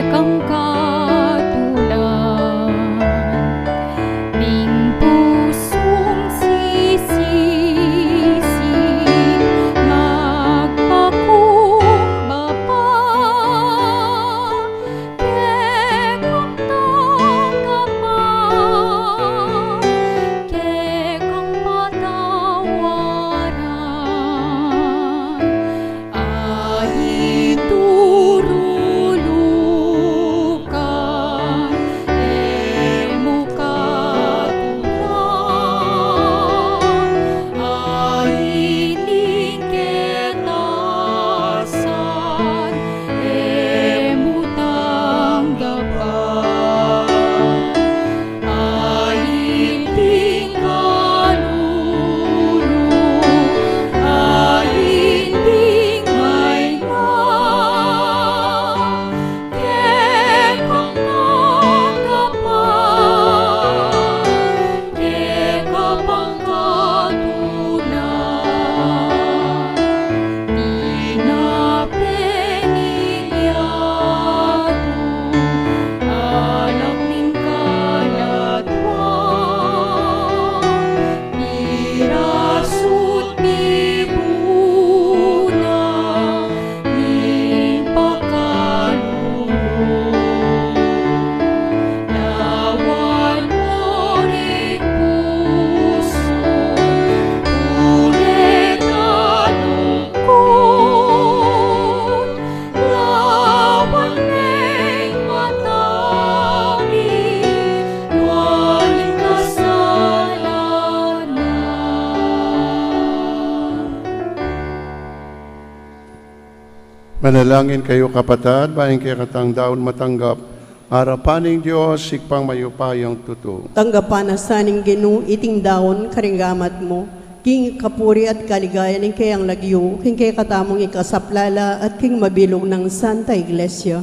[SPEAKER 3] Manalangin kayo kapatad, baing kay katang daon matanggap, harapaning Diyos, sikpang mayupayang tuto.
[SPEAKER 1] Tanggapan na saning Ginoo iting daon karinggamat mo, king kapuri at kaligayan ng kayang lagyo, king kay katamong ikasaplala at king mabilog ng Santa Iglesia.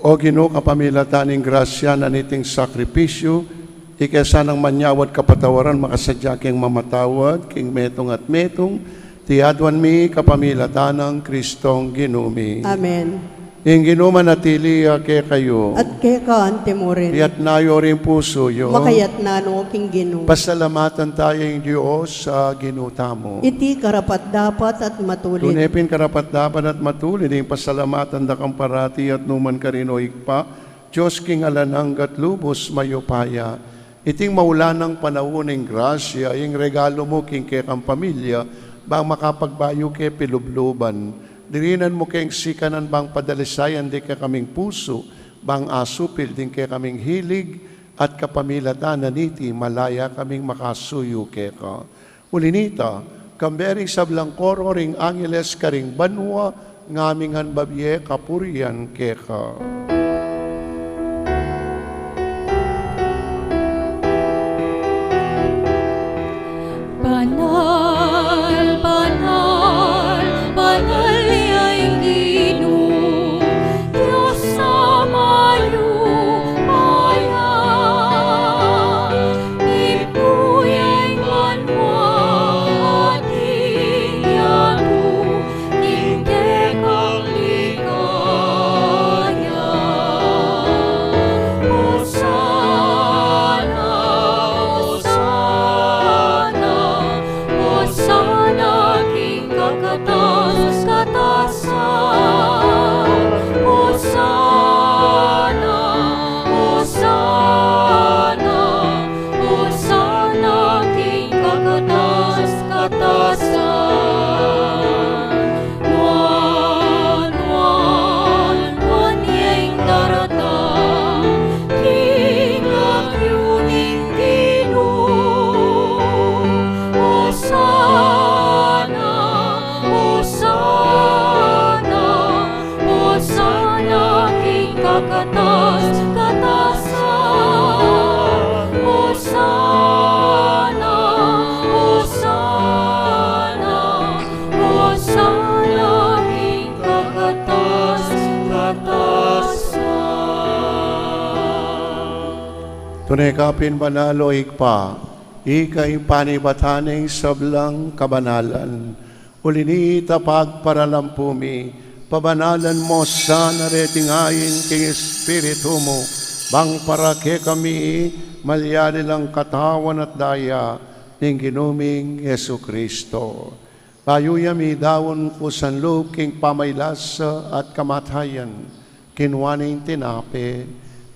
[SPEAKER 3] O Ginoo kapamilataning grasya na niting sakripisyo, ikasanang manyawad kapatawaran makasadya king mamatawad, king metong at metong, tiadwan mi kapamilatanang Kristong Ginumi.
[SPEAKER 1] Amen.
[SPEAKER 3] Ing Ginuma natili ke kayo,
[SPEAKER 1] At kay kaante mo rin,
[SPEAKER 3] iyat nayo rin puso yo,
[SPEAKER 1] makayat na no king Ginoo.
[SPEAKER 3] pasalamatan tayong Diyos sa ginutamo.
[SPEAKER 1] Iti karapat dapat at matulid.
[SPEAKER 3] Tunepin karapat dapat at matulid, yung pasalamatan da kang parati at numan karinoig pa, Diyos king alanang gat lubos mayupaya, iting maulanang panawuning grasya, yung regalo mo king kay kang pamilya, bang makapagbayo ke pilubluban, dirinan mo keng sikanan bang padalisayan di ka kaming puso, bang asupil din ke kaming hilig, at kapamilatan na niti malaya kaming makasuyo ke ka. Ulinita, kambering sablang koro ring angeles karing banwa, ngamingan babye kapurian ke ka.
[SPEAKER 2] Banal, banal, banal niya'y Ginoo, Diyos sa mayupaya. Ipuya'y banwa at iyato, tingke kang ligaya. Hosana, Hosana, Hosana, king kakatas-katasan. Hosana, Hosana, Hosana, king kakatas-katasan. Nuan, nuan, nuan yang daratang, king akyuning Ginoo. Hosana, Hosana, Hosana, king kakatas-katasan. Hosana, Hosana, Hosana, king kakatas-katasan.
[SPEAKER 3] Tunay kapin banalo ikpa, ikay panibataning sablang kabanalan. Ulinita pagparalampumi, pabanalan mo sa naretingayin king Espiritu mo, bang para ke kami malyari lang katawan at daya ng ginuming Yesu Kristo. Payuyami dawon ko sanloob king pamaylasa at kamatayan, kinwaning tinape,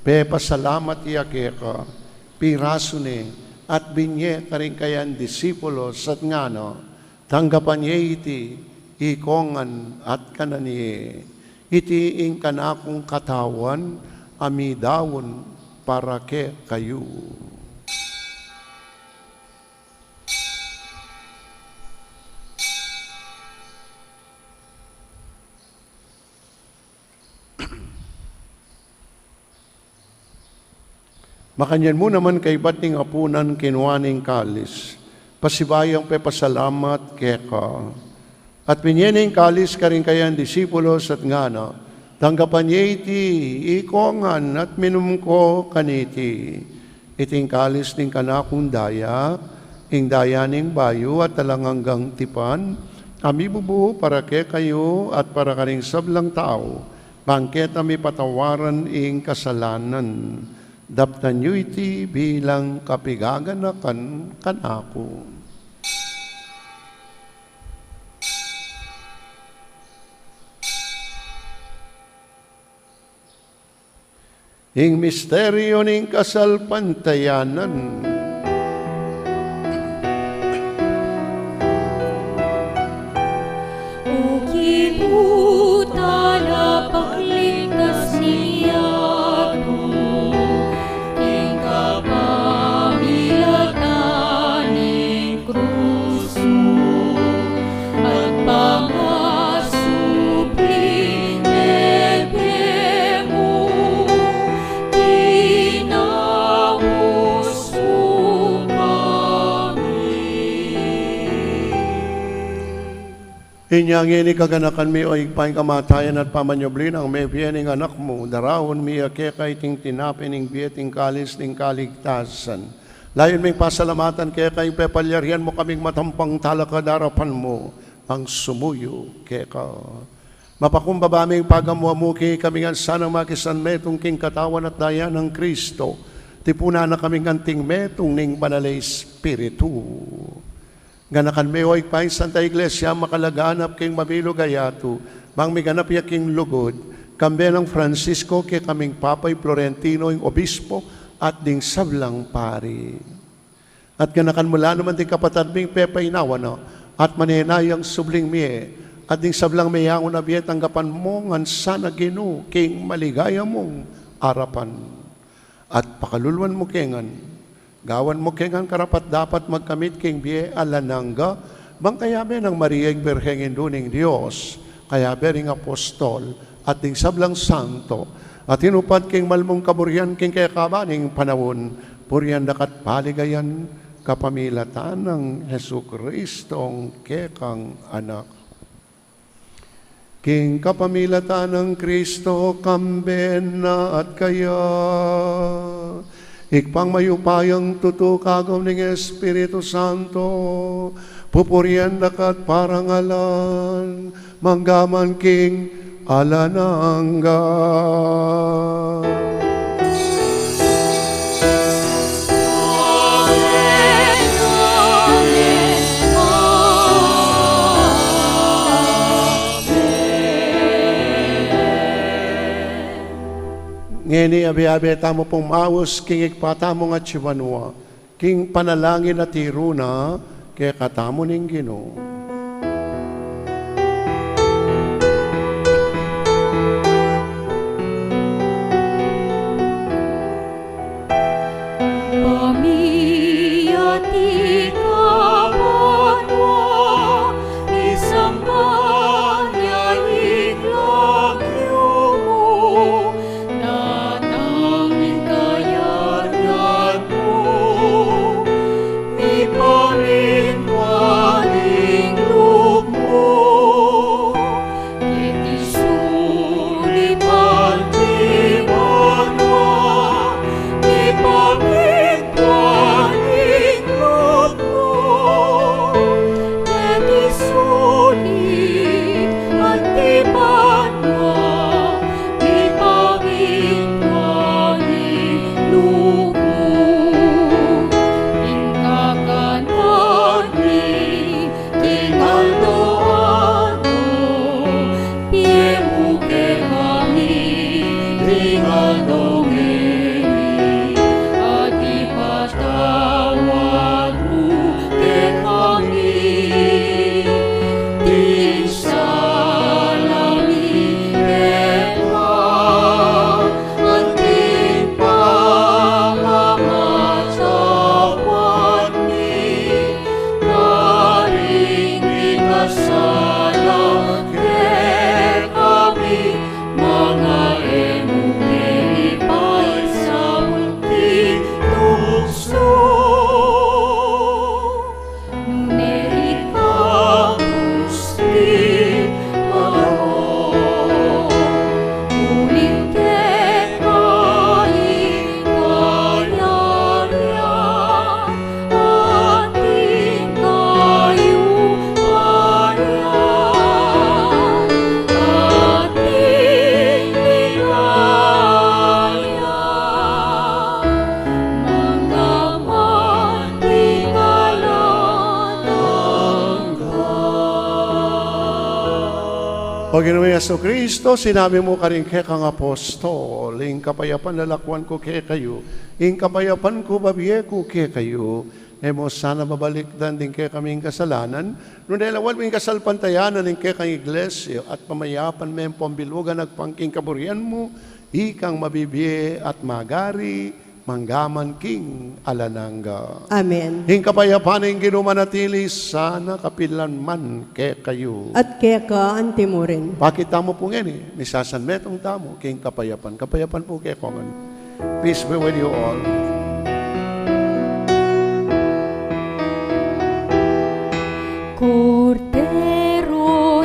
[SPEAKER 3] pe pasalamat iyake ka, piraso ni, at binye ka rin kayan disipulos at ngano, tanggapan niya iti, ikongan at kananiye, iti ing kanakong katawan, amidawon para ke kayo. Makanyan mo naman kay bating apunan kinwaning kalis, pasibayang pe pasalamat keka. At pinyening kalis ka rin kayan disipulos at ngana, tanggapan niya iti, ikongan at minumko kaniti. Iting kalis ning kanakong daya, ing daya ning bayo at talanganggang tipan, ami bubu para ke kayo at para karing sablang tao, bangket ami patawaran ing kasalanan. Daptan nyo iti bilang kapigaganakan kanako. Ing misteryo ning kasalpantayanan,
[SPEAKER 2] O kibutala pagligtas niya ko, king kapamilatan ni Kruso, at pangasupli
[SPEAKER 3] Inyang ini kaganakan mi o igpaing kamatayan at pamanyoblin ang may biyening anak mo, darawon mi kay ting tinapin ing biyeting kalis ning kaligtasan. Layon ming pasalamatan kay pepalyarian mo kaming matampang talakadarapan mo, ang sumuyo ka. Mapakumbaba ming pagamuamuki kami nga sana makisan metong king katawan at daya ng Kristo, tipuna na kaming anting metong ning Banal Espiritu. Ganakan may oig pa Santa Iglesia makalaganap king mabilog ayatu, bang miganap yaking lugod, kambe ng Francisco kay kaming Papay Florentino yung obispo at ding sablang pari. At ganakan mula naman ding kapatad ming Pepay Nawana at maninayang subling miye, at ding sablang mayang unabiye tanggapan mo ngan sana Ginu king maligaya mong arapan. At pakalulwan mo kengan, gawan mo kengan karapat dapat magkamit king biye alananga, bang kayabe ng Maria ing Birheng Induning Diyos, kayabe ring apostol, at ding sablang santo, at hinupad king malmong kaburyan king kaya kabaning panawon, puryan dakat paligayan, kapamilatan ng Hesu Kristong kekang anak. King kapamilatan ng Kristo, kamben na at kaya, ikpang mayupayang tutukagaw ng Espiritu Santo, pupurian dakat parangalan, manggaman king alanangga. Ngeni abi-abi tamo pong maus king ikpatamo nga chiwanwa, king panalangin at iruna, kaya katamo ning Ginoo.
[SPEAKER 2] Pamiyati kapanwa, isamba niya iglagyo mo, nanangin kayanyan mo, ipaminwaning lugmo, kitisulipan tiwanwa, ipaminwaning lugmo, kitisulit at tiwanwa, ipaminwaning lugmo. Ingkakanan ni tingaldoano, piemu ke kami tingalongeni, at ipatawad mo ke kami, di salami keta, at di pangamatawad ni, karing di kasala ke kami, mga emungeni pa'y sa munting tukso. Nuneri ka gusti aro, ulit ke kain kayarian, ating kayo parian, ating ligaya, manggaman tingalanangga.
[SPEAKER 3] O Ginoong Yesu Kristo, sinabi mo ka rin kekang apostol, ing kapayapan lalakwan ko ke kayo, ing kapayapan ko babiye ko ke kayo, mo sana mabalikdan din ke kaming kasalanan, nung dalawan ming kasalpantayanan ing ke kang iglesia, at pamayapan may pambilugan nagpangking kaburian mo, ikang mabibiye at magari, manggaman king alanangga.
[SPEAKER 1] Amen.
[SPEAKER 3] Ing kapayapan ing ginumanatili, sana kapilan man ke kayo.
[SPEAKER 1] At keka antimurin.
[SPEAKER 3] Pakita mo po ngayon misasan metong tamo, king kapayapan. Kapayapan po kaya kongan. Peace be with you all.
[SPEAKER 2] Cordero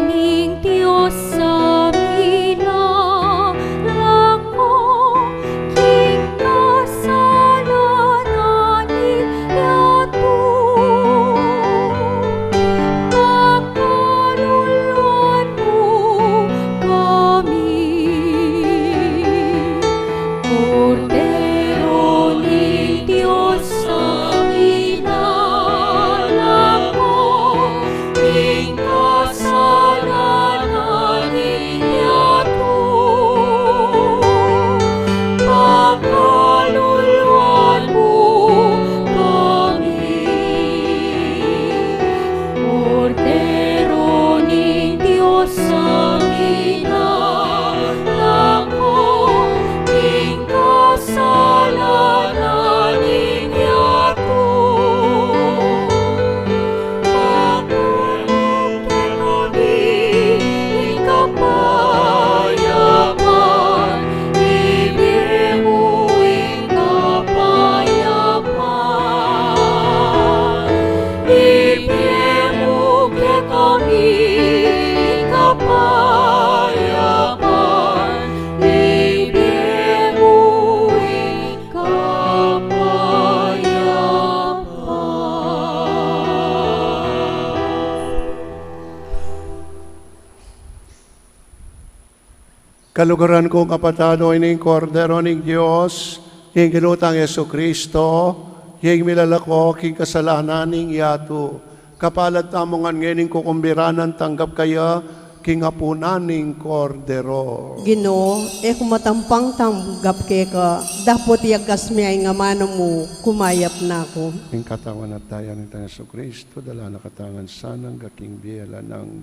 [SPEAKER 3] Kalugaran kong kapatado ining kordero ning Diyos, king ginutang Yesu Kristo, king milalako, king kasalanan ning yato. Kapalad tamongan ngayon kukumbiranan tanggap kaya, king apunan ning kordero.
[SPEAKER 1] Ginoo, kumatampang tanggap ka, dapat yagas mi ay nga mano mo, kumayap na ako.
[SPEAKER 3] King katawan at tayo ng Yesu Kristo, dala na katangan sanang gaking biyala ng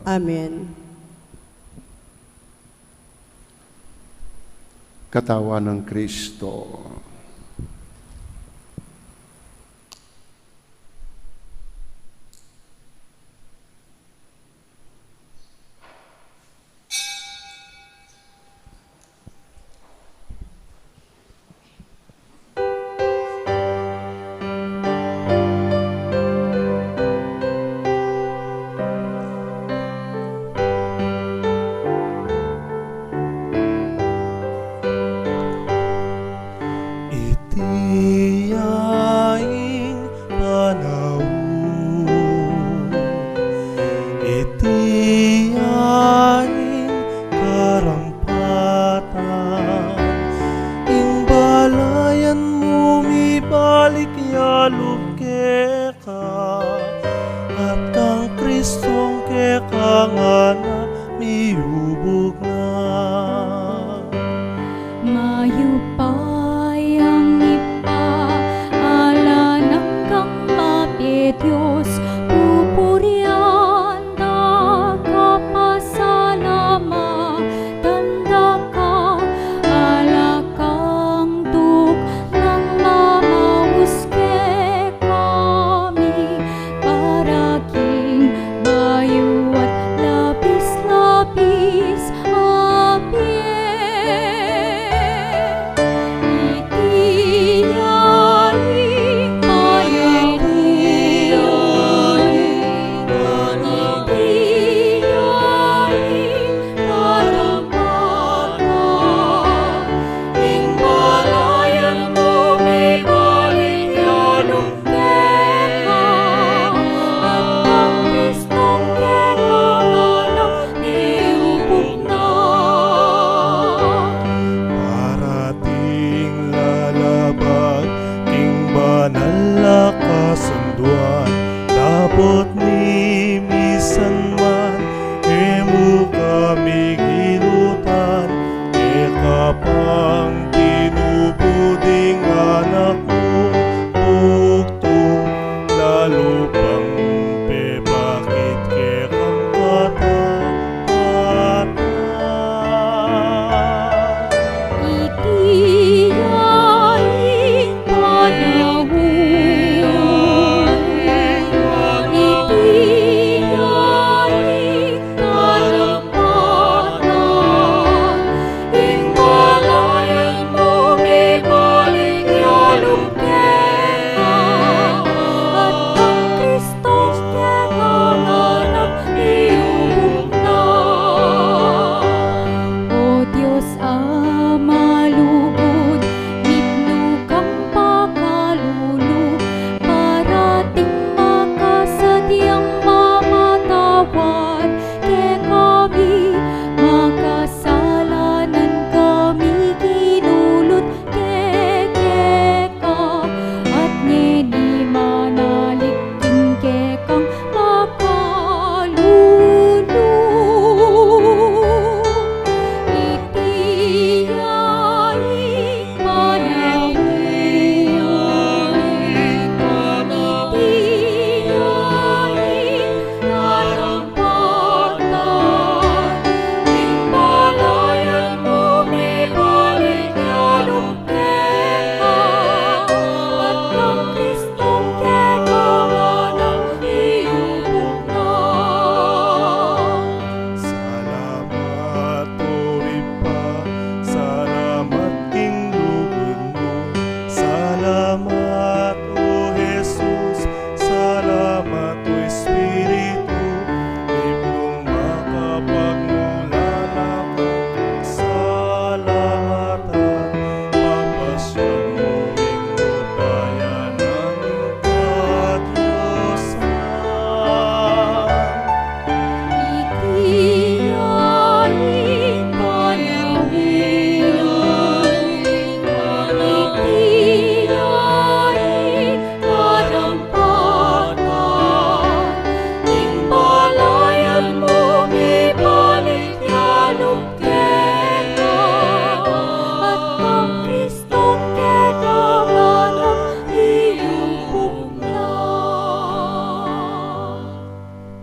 [SPEAKER 1] Amen.
[SPEAKER 3] katawan ng Kristo.
[SPEAKER 7] Itiyaing panahon, itiyaing karampatan, imbalayan mo mibalik yalub keka, at kang Kristong keka nga na miubog na.
[SPEAKER 2] Mayupay ang ipaala ng kang Diyos, pupurian da kapasalamat, tanda ka, alakang duk ng mamahuske kami, para king bayu at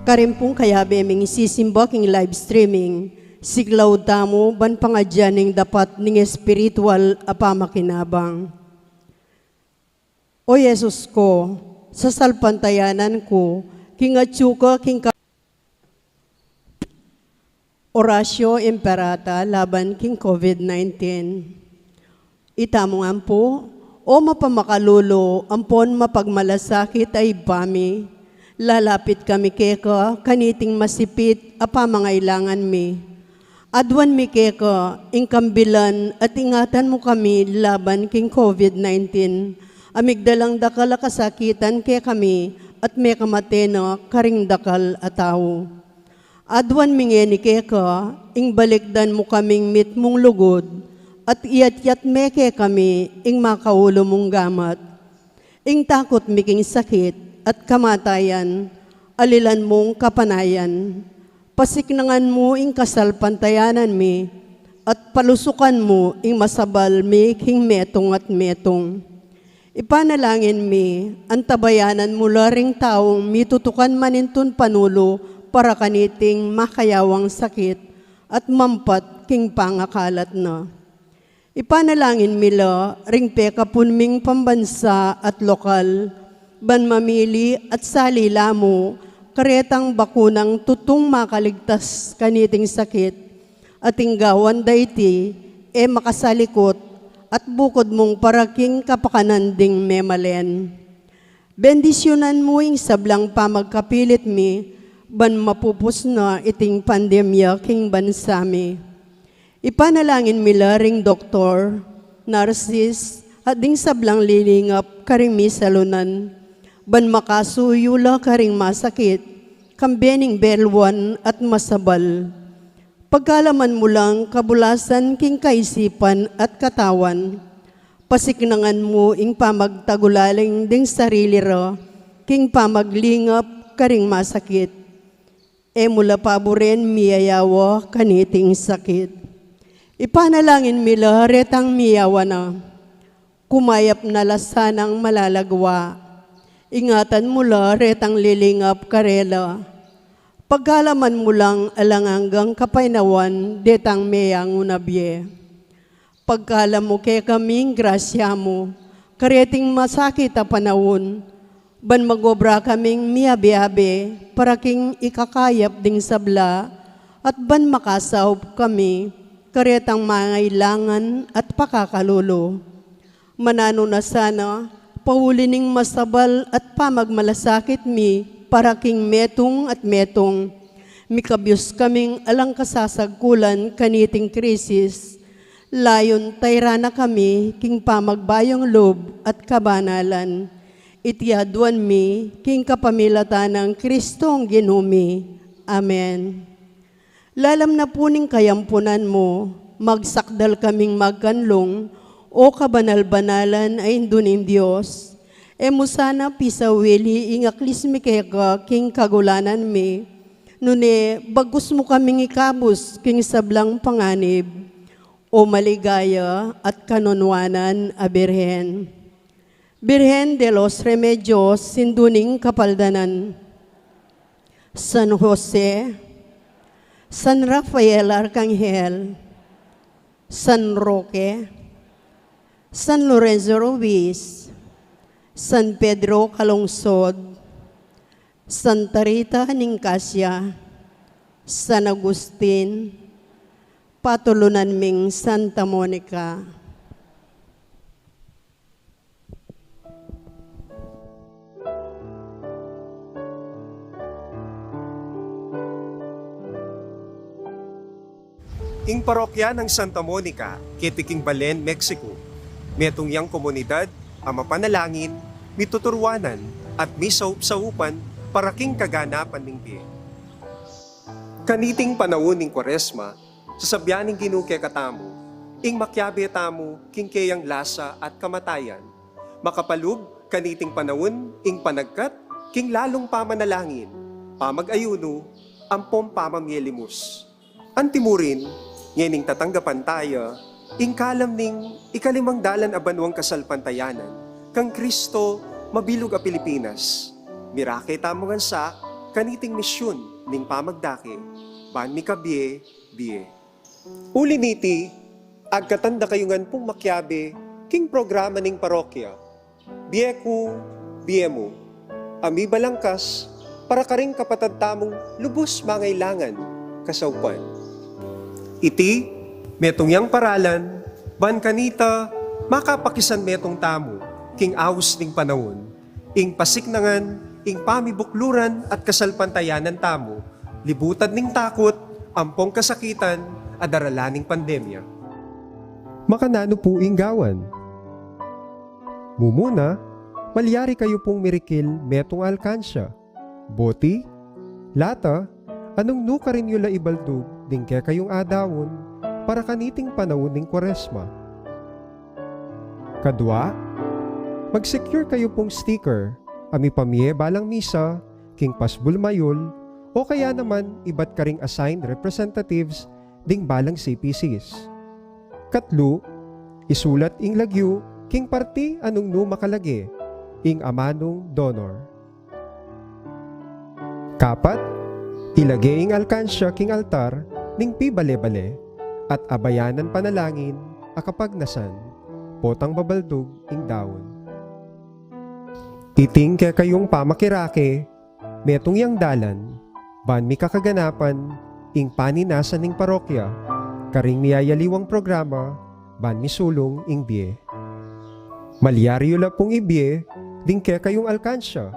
[SPEAKER 1] Karimpong kaya beming sisimba king live streaming, siglaw tamo ban pangadyaning dapat ning espiritual apamakinabang. O Yesus ko, sa salpantayanan ko, king atsuka king Orasyo Imperata laban king COVID-19. Itamong ampo, o mapamakalulo, ampon mapagmalasakit ay bami, lalapit kami keka, kaniting masipit, apamangailangan mi. Adwan mi keka, ingkambilan at ingatan mo kami laban king COVID-19, amigdalang dakal kasakitan ke kami, at may kamatena karing dakal ataw. Adwan mingeni keka, ing balikdan mo kaming mit mong lugod, at iyat-yat meke kami, ing makaulo mong gamat. Ing takot miking sakit, at kamatayan, alilan mong kapanayan. Pasiknangan mo ing kasalpantayanan mi, at palusukan mo ing masabal mi king metong at metong. Ipanalangin mi, antabayanan mo laring taong mitutukan manintun panulo, para kaniting makayawang sakit at mampat king pangakalat na. Ipanalangin mila ring pekapunming pambansa at lokal, ban mamili at salila mo, karetang bakunang tutong makaligtas kaniting sakit, at inggawan dayti, makasalikot, at bukod mong paraking kapakananding memalen. Bendisyonan mo ing sablang pamagkapilit mi, ban mapupus na iting pandemya king bansami. Ipanalangin mila ring doktor, nurses, at ding sablang lilingap karing misalunan, ban makasuyula karing masakit, kambening belwan at masabal. Pagkalaman mo lang kabulasan king kaisipan at katawan, pasiknangan mo ing pamagtagulaling ding sarili ra, king pamaglingap karing masakit. Mula paboren miyayawa kaniting sakit. Ipanalangin mila retang miyawa na, kumayap na lasanang malalagwa. Ingatan mula retang lilingap karela. Pagkalaman mo lang alanganggang kapainawan detang meyang unabye. Pagkalam mo kay kaming grasya mo, kareting masakit a panahon, ban magobra kaming miyabi-abi, para king ikakayap ding sabla, at ban makasaw kami, karetang mangailangan at pakakalulo. Manano na sana, paulining masabal at pamagmalasakit mi, para king metong at metong, mikabyos kaming alang kasasagkulan kaniting krisis, layon tayrana kami, king pamagbayong lob at kabanalan, itiyaduan mi, king kapamilatan ng Kristong ginumi. Amen. Lalam na puning kayampunan mo, magsakdal kaming magkanlong, o kabanal-banalan ay indunim Diyos. Musana pisawili ingaklis mi keka king kagulanan mi, nune bagus mo kaming ikabus king sablang panganib, o maligaya at kanunwanan a Birhen. Birhen de los Remedios, sinduning kapaldanan. San Jose, San Rafael Arcangel, San Roque, San Lorenzo Ruiz, San Pedro Calungsod, Santa Rita Nicasio, San Agustin, patulunan ming Santa Monica.
[SPEAKER 8] Ing parokya ng Santa Monica, Kitiking Balen, Mexico, metong yang komunidad, ama panalangin, mituturwanan, at misaup-saupan para king kaganapan ning biye. Kaniting panahon ning Cuaresma, sasabyaning ginuke katamu, ing makyabe tamu, king kayang lasa at kamatayan, makapalug kaniting panahon, ing panagkat, king lalong pamanalangin, pamag-ayuno, ampom pamamyelimus. Antimurin, ngening tatanggapan tayo, ing kalam ning ikalimang dalan abanwang kasalpantayanan, kang Kristo mabilog a Pilipinas. Mirake tamongan sa kaniting misyon ning pamagdake, ban mi kabie, bie. Uli niti, agkatanda kayungan pong makyabe, king programa ning parokya. Bie ku, bie mo, ami balangkas, para karing kapatad tamong lubos mangailangan, kasawpan. Iti, metong yang paralan, ban kanita, makapakisan metong tamo, king awos ning panahon, ing pasiknangan, ing pamibukluran at kasalpantayanan tamo, libutan ning takot, ampong kasakitan, adaralaning pandemya.
[SPEAKER 9] Makanano po ing gawan. Mumuna, malyari kayo pong mirikil metong alkansya. Boti, lata, anong nuka rin yula ibaldug, dingke kayong adawon, para kaniting panahon ning Cuaresma. Kadwa, mag-secure kayo pong sticker, ami pamye balang misa, king pasbul mayol, o kaya naman iba't karing assigned representatives ding balang CPCs. Katlo, isulat ing lagyu, king parti anong nu makalagi, ing amanong donor. Kapat, ilagay ing alkansya king altar, ning pibale-bale, at abayanan panalangin, akapagnasan, potang babaldog ing dawon. Iting kaya kayong pamakirake, metong yang dalan, ban mi kakaganapan, ing paninasan ning parokya, karing miyayaliwang programa, ban mi sulong ing bie. Malyaryo la pong ibie, ding kaya kayong alkansya,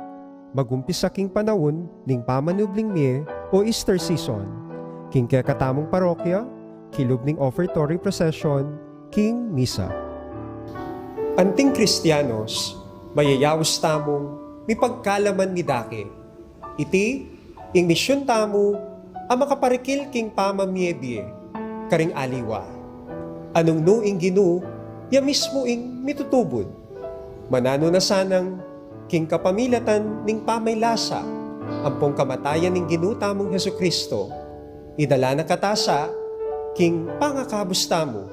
[SPEAKER 9] magumpisa king panahon ning pamanubling mie o Easter season, king kaya katamong parokya, kilub ning offertory procession, king misa.
[SPEAKER 8] Anting Kristiyanos, mayayawis tamong mi pagkalaman mi dake. Iti, ing misyon tamo, ang makaparikil king pamamiebie, karing aliwa. Anong no ing ginu, ya mismo ing mitutubod. Manano na sanang, king kapamilatan ning pamaylasa, ampong kamatayan ning ginu tamong Hesukristo, idala na katasa, king pangakabus tamo,